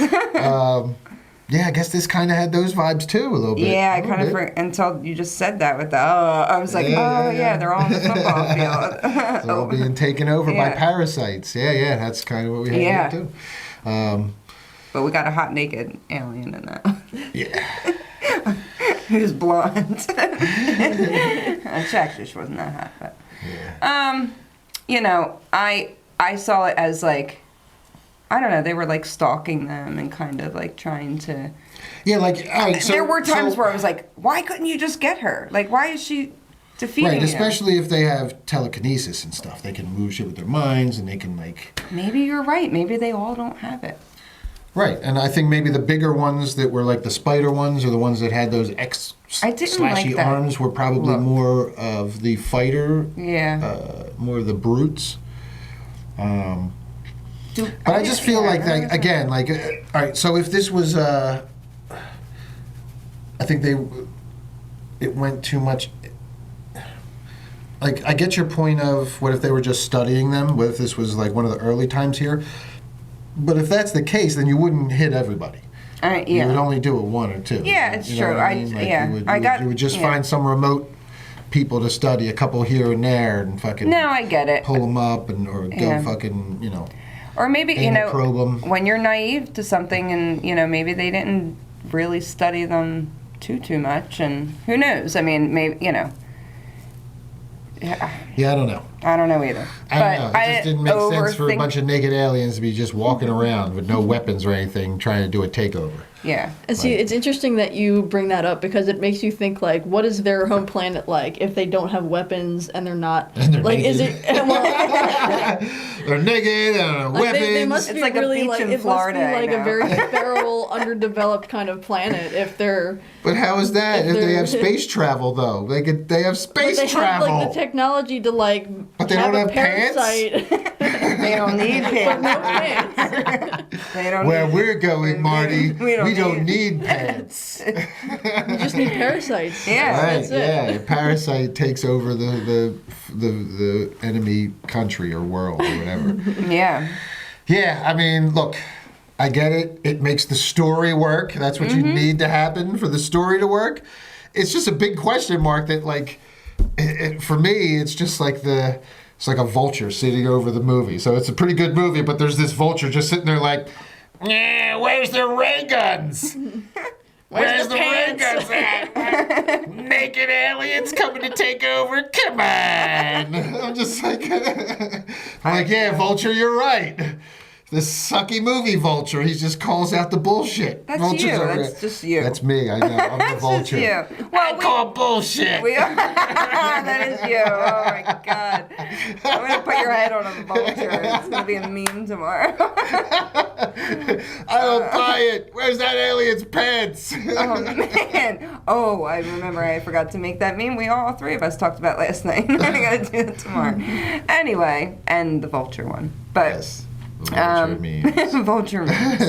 Yeah, I guess this kind of had those vibes too, a little bit. Yeah, I A little kind of bit. until you just said that with the I was like, Yeah. they're all on the football field. It's all being taken over by Yeah. parasites. Yeah, that's kind of what we had Yeah. here too. But we got a hot naked alien in that. Yeah. Who's blonde. She actually she wasn't that hot, but you know, I saw it as like I don't know, they were like stalking them and kind of like trying to Yeah, like all right, so, there were times so- where I was like, why couldn't you just get her? Like why is she defeating right, you? especially if they have telekinesis and stuff, they can move shit with their minds and they can like. Maybe you're right. Maybe they all don't have it. Right, and I think maybe the bigger ones that were like the spider ones or the ones that had those I didn't slashy like that arms were probably look. more of the fighter, Yeah. more of the brutes. But I just feel like that again. Like, all right. So if this was, I think it went too much. Like, I get your point of what if they were just studying them? What if this was like one of the early times here? But if that's the case, then you wouldn't hit everybody. Yeah. You would only do it one or two. Yeah, it's You know true. what I mean? Like, yeah. you would just find some remote people to study, a couple here and there, and fucking No, I get it. pull them up and or go Yeah. fucking Or maybe, anal probe 'em. when you're naive to something and, maybe they didn't really study them too much and who knows? I mean, maybe, Yeah, Yeah, I don't know. I don't know either. I don't know. It just didn't make sense for a overthink- bunch of naked aliens to be just walking around with no weapons or anything trying to do a takeover. Yeah. And see, it's interesting that you bring that up because it makes you think like, what is their home planet like if they don't have weapons and they're not And they're like, is naked. it? Well, They're naked, they don't have like, weapons. they must It's be like a really beach like in it Florida, must be I like a know. very feral, underdeveloped kind of planet if they're. But how is that If if they they're- have space travel though? They have space But they travel. have like the technology to like But they have don't a have pants? parasite. They don't need but no pants. pants. They don't Where need we're going, Marty, we don't we don't need- need pants. You just need parasites. Yeah. Right, That's it. yeah. A parasite takes over the enemy country or world or whatever. Yeah. Yeah, I mean, look, I get it. It makes the story work. That's what you need to happen for the story to work. It's just a big question mark that, like, for me, it's just like it's like a vulture sitting over the movie. So it's a pretty good movie, but there's this vulture just sitting there like, yeah, where's the ray guns? Where's the ray guns at? Naked aliens coming to take over? Come on! I'm just like, yeah, Vulture, you're right. This sucky movie Vulture, he just calls out the bullshit. That's Vultures you. are- That's just you. That's me. I know. I'm the That's Vulture. just you. I call bullshit. We are. That is you. Oh my god. I'm gonna put your head on a vulture. It's gonna be a meme tomorrow. I don't buy it. Where's that alien's pants? Oh man. Oh, I remember. I forgot to make that meme. All three of us talked about last night. I gotta do that tomorrow. Anyway, and the vulture one, but. Yes. The Vulture memes. Vulture memes.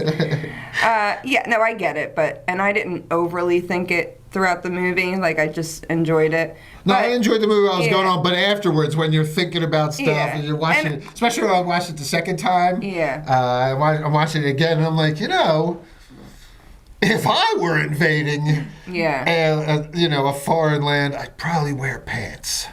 Yeah, no, I get it, and I didn't overly think it throughout the movie. Like, I just enjoyed it. No, But- I enjoyed the movie while it was yeah. going on, but afterwards, when you're thinking about stuff Yeah. and you're watching And- it, especially when I watched it the second time, Yeah. I'm watching it again, and I'm like, if I were invading, Yeah. a foreign land, I'd probably wear pants.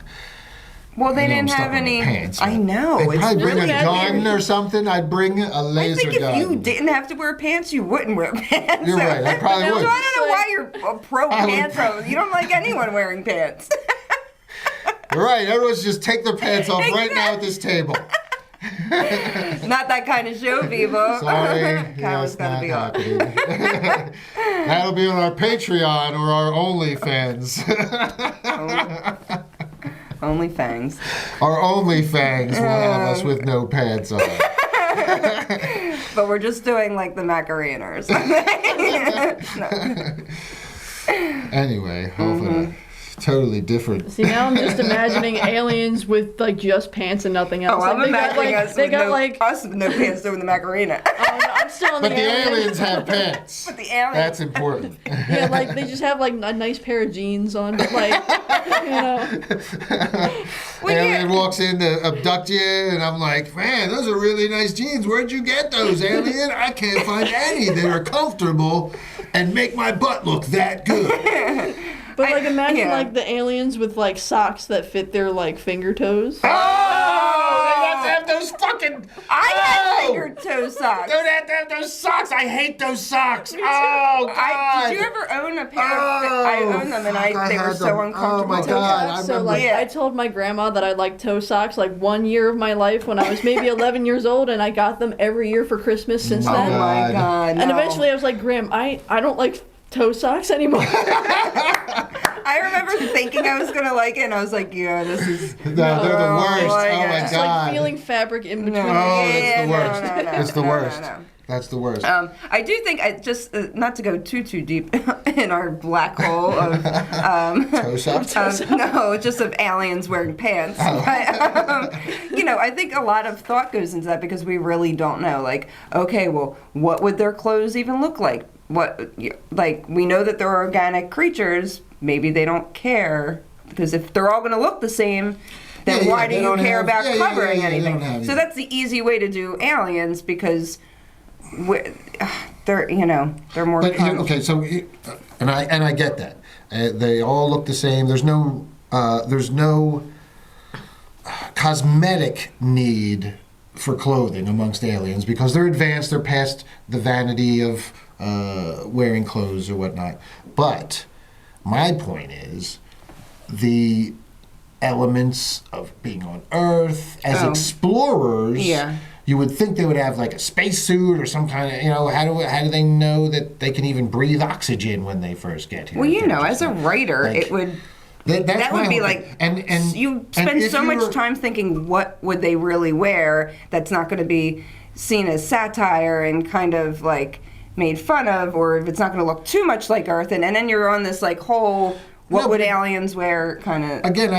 Well, they I know I'm didn't stuck have on the any. pants, I but know. They'd It's probably bring really a gun or something. I'd bring a I laser think if gun. you didn't have to wear pants, you wouldn't wear pants. You're right, I probably So would. I don't know why you're a pro I would- pants. You don't like anyone wearing pants. You're right. Everyone's just take their pants off right now at this table. Not that kind of show, people. Sorry, Cowan's that's gotta not be off. happening. That'll be on our Patreon or our OnlyFans. Only fangs. Our OnlyFans will have us with no pants on. But we're just doing like the Macarena or something. No. Anyway, hopefully, totally different. See, now I'm just imagining aliens with like just pants and nothing else. Oh, I'm imagining us with no pants doing the Macarena. Oh, no, I'm still in But the the aliens. aliens have pants. But the aliens. That's important. Yeah, like they just have like a nice pair of jeans on, but like, you know. Alien walks in to abduct you, and I'm like, man, those are really nice jeans. Where'd you get those, alien? I can't find any that are comfortable and make my butt look that good. But like, imagine like the aliens with like socks that fit their like finger toes. Oh, they have to have those fucking. I had finger toe socks. Don't have to have those socks. I hate those socks. Oh God. Did you ever own a pair? I owned them, and they were so uncomfortable. Oh my God. I So remember. like, I told my grandma that I liked toe socks like 1 year of my life when I was maybe 11 years old, and I got them every year for Christmas since Oh then. Oh my God. And no. eventually I was like, Graham, I don't like toe socks anymore. I remember thinking I was gonna like it, and I was like, yeah, this is. No, they're the worst. like Oh my it. It's God. like feeling fabric in between. Oh, Yeah, that's the worst. no, It's the no, worst. no. That's the worst. I do think I just not to go too deep in our black hole of Toe socks. no, just of aliens wearing pants. Oh. But, you know, I think a lot of thought goes into that because we really don't know. Like, okay, well, what would their clothes even look like? Like, we know that they're organic creatures. Maybe they don't care because if they're all going to look the same, then why do you care about covering anything? So that's the easy way to do aliens because they're more. But okay, so and I get that they all look the same. There's no cosmetic need for clothing amongst aliens because they're advanced. They're past the vanity of wearing clothes or whatnot. But my point is the elements of being on Earth as explorers. Yeah. You would think they would have like a spacesuit or some kind of, how do they know that they can even breathe oxygen when they first get here? Well, as a writer, like, it would. That's That my would be whole like, thing. And you spend if so much you're- time thinking what would they really wear that's not going to be seen as satire and kind of like made fun of, or if it's not going to look too much like Earth, and then you're on this like whole what would aliens wear kind of again.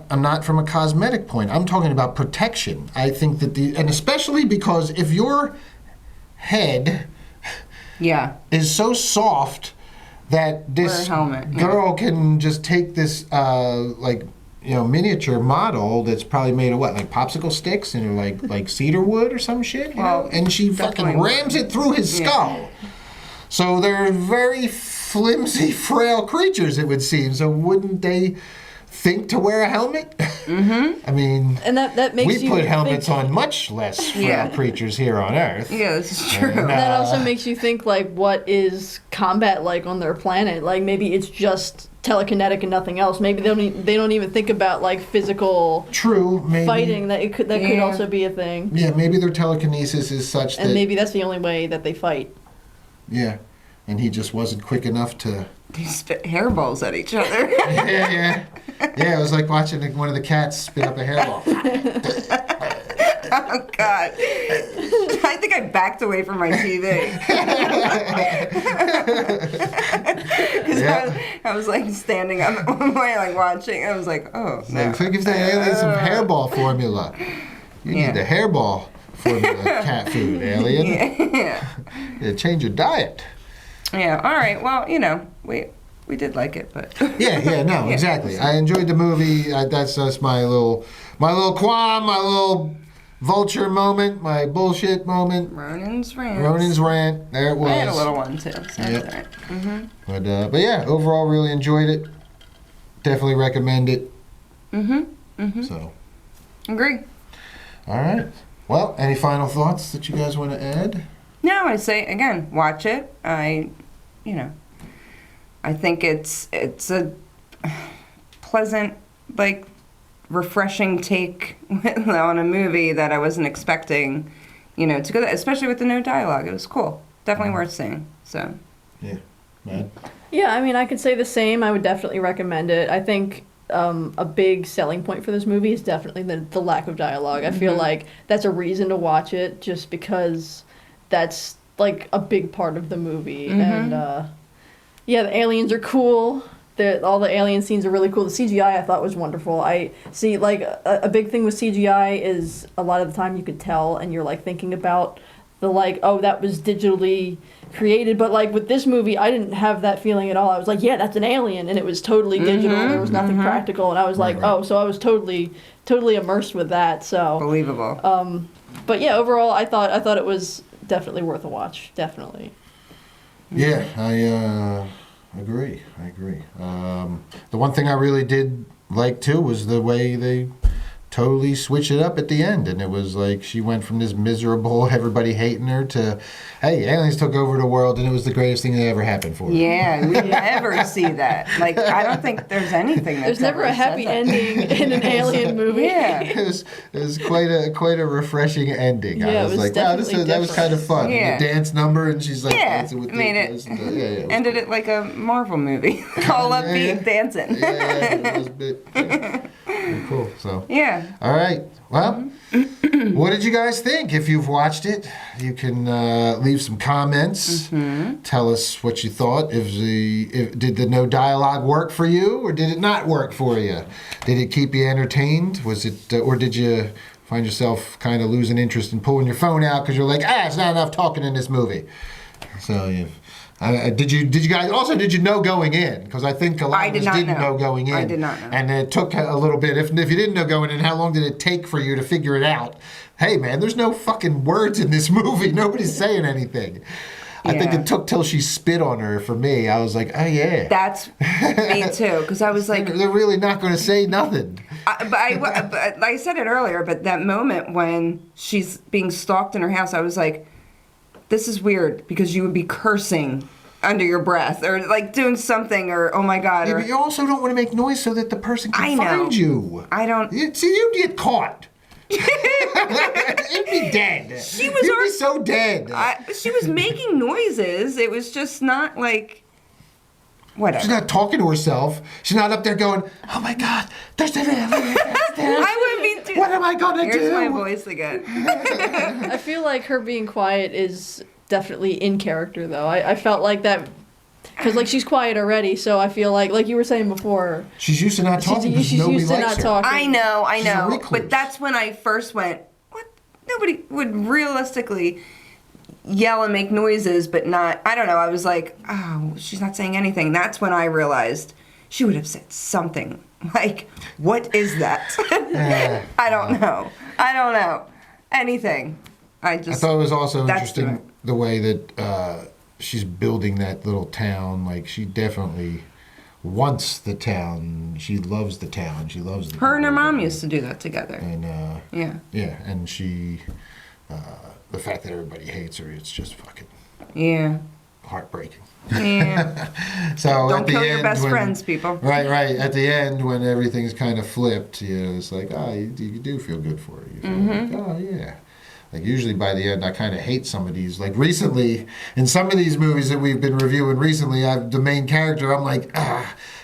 I'm not from a cosmetic point. I'm talking about protection. I think that and especially because if your head is so soft that this helmet, girl can just take this miniature model that's probably made of what, like popsicle sticks and like cedar wood or some shit, and she fucking rams it through his skull. So they're very flimsy, frail creatures, it would seem. So wouldn't they think to wear a helmet? Mm-hmm. I mean, and that makes we put helmets on much less frail creatures here on Earth. Yeah, this is true. And, that also makes you think like, what is combat like on their planet? Like maybe it's just telekinetic and nothing else. Maybe they don't even think about like physical maybe fighting. That could also be a thing. Yeah, maybe their telekinesis is such that, and maybe that's the only way that they fight. Yeah, and he just wasn't quick enough to. They spit hairballs at each other. Yeah. It was like watching one of the cats spit up a hairball. Oh God! I think I backed away from my TV. I was like standing up at one point, like watching. I was like, oh no! Like, give the aliens some hairball formula. You need the hairball formula cat food, alien. Yeah, change your diet. Yeah. All right. Well, we did like it, but. No, exactly. I enjoyed the movie. That's my little qualm, my little vulture moment, my bullshit moment. Ronin's rant. There it was. I had a little one too. So that's all right. But yeah, overall, really enjoyed it. Definitely recommend it. So. Agree. All right. Well, any final thoughts that you guys want to add? No, I say again, watch it. I think it's a pleasant, like, refreshing take on a movie that I wasn't expecting, to go. Especially with the no dialogue, it was cool. Definitely worth seeing. So. Yeah. Matt? Yeah, I mean, I could say the same. I would definitely recommend it. I think a big selling point for this movie is definitely the lack of dialogue. I feel like that's a reason to watch it, just because that's like a big part of the movie. And Yeah, the aliens are cool. All the alien scenes are really cool. The CGI I thought was wonderful. I see, like, a big thing with CGI is a lot of the time you could tell and you're, like, thinking about the, like, oh, that was digitally created. But, like, with this movie, I didn't have that feeling at all. I was like, yeah, that's an alien. And it was totally digital. There was nothing practical. And I was like, oh, so I was totally immersed with that. So Believable. But, yeah, overall, I thought it was definitely worth a watch. Definitely. Yeah, I agree. The one thing I really did like too was the way they totally switched it up at the end, and it was like she went from this miserable, everybody hating her, to, hey, aliens took over the world, and it was the greatest thing that ever happened for her. Yeah, we never see that. Like, I don't think there's anything that's There's never a happy ending in an alien movie. Yeah. It was quite a refreshing ending. Yeah, I it was was like, wow, definitely that was kind of fun. Yeah. And the dance number, and she's like, Yeah, dancing with made it, this and that. Yeah, was ended cool. it like a Marvel movie. All upbeat dancing. Yeah, it was a bit pretty cool. So Yeah. all right. Well, what did you guys think? If you've watched it, you can leave some comments. Tell us what you thought. Did the no dialogue work for you, or did it not work for you? Did it keep you entertained? Was it, or did you find yourself kind of losing interest in pulling your phone out because you're like, it's not enough talking in this movie? So did you guys also, did you know going in? Because I think a lot of us didn't know going in. I did not know. And it took a little bit. If you didn't know going in, how long did it take for you to figure it out? Hey, man, there's no fucking words in this movie. Nobody's saying anything. I think it took till she spit on her for me. I was like, oh, yeah. That's me too, because I was like, they're really not going to say nothing. but I said it earlier, but that moment when she's being stalked in her house, I was like, this is weird, because you would be cursing under your breath or like doing something, or oh my god. Yeah, or, but you also don't want to make noise so that the person can find you. I don't. You'd get caught. You'd be dead. You'd be so dead. She was making noises. It was just not like. Whatever. She's not talking to herself. She's not up there going, oh my god, there's an alien downstairs. I wouldn't be. What am I gonna do? Here's my voice again. I feel like her being quiet is definitely in character, though. I felt like that because like she's quiet already, so I feel like you were saying before, she's used to not talking. She's used to not talking. I know, She's a recluse. but that's when I first went. What? Nobody would realistically yell and make noises, but not. I don't know. I was like, oh, she's not saying anything. That's when I realized she would have said something like, "What is that?" I don't know. Anything. I thought it was also that's interesting the way that she's building that little town. Like, she definitely wants the town. She loves the town. She loves the Her and her people mom there. used to do that together. And Yeah, and she, the fact that everybody hates her, it's just fucking yeah, heartbreaking. yeah. So Don't at the kill end, your best friends, people. Right. At the end, when everything's kind of flipped, it's like, you do feel good for her. You feel like, oh yeah. Like, usually by the end, I kind of hate some of these. Like, recently, in some of these movies that we've been reviewing recently, the main character, I'm like,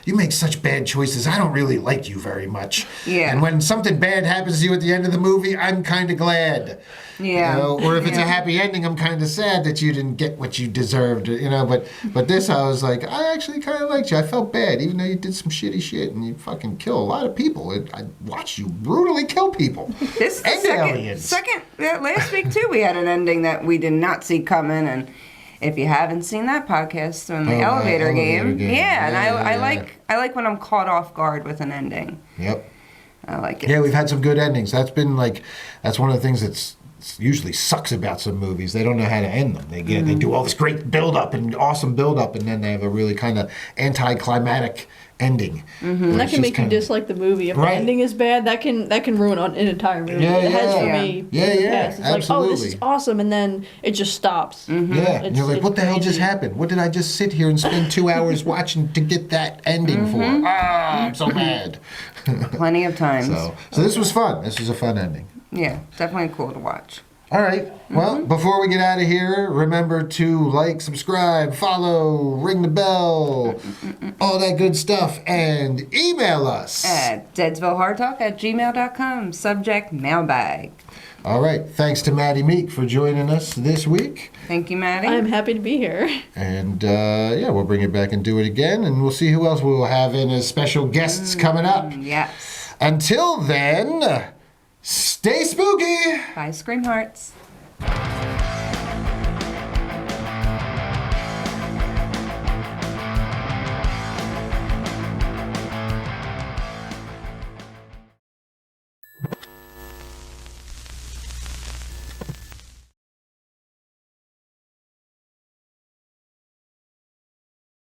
you make such bad choices. I don't really like you very much. Yeah. And when something bad happens to you at the end of the movie, I'm kind of glad. Yeah. You know? Or if it's a happy ending, I'm kind of sad that you didn't get what you deserved. But this, I was like, I actually kind of liked you. I felt bad, even though you did some shitty shit and you fucking kill a lot of people. I watched you brutally kill people. This and aliens. Last week too, we had an ending that we did not see coming, and if you haven't seen that podcast on the elevator game, yeah, and I like when I'm caught off guard with an ending. Yep. I like it. Yeah, we've had some good endings. That's one of the things that's usually sucks about some movies. They don't know how to end them. They do all this great build up and awesome build up, and then they have a really kind of anticlimactic ending. And that can make you dislike the movie. If the ending is bad, that can ruin an entire movie. Yeah, it has for yeah. me. Yeah, in the yeah, past. It's absolutely. like, oh, this is awesome, and then it just stops. Yeah, and you're like, what the hell just crazy. happened? What did I just sit here and spend 2 hours watching to get that ending for? I'm so mad. Plenty of times. So this was fun. This was a fun ending. Yeah, definitely cool to watch. All right. Well, before we get out of here, remember to like, subscribe, follow, ring the bell, all that good stuff, and email us. At deadsvillehardtalk@gmail.com. Subject mailbag. All right. Thanks to Maddie Meek for joining us this week. Thank you, Maddie. I'm happy to be here. And yeah, we'll bring it back and do it again, and we'll see who else we will have in as special guests coming up. Yes. Until then, stay spooky. Bye, Scream Hearts.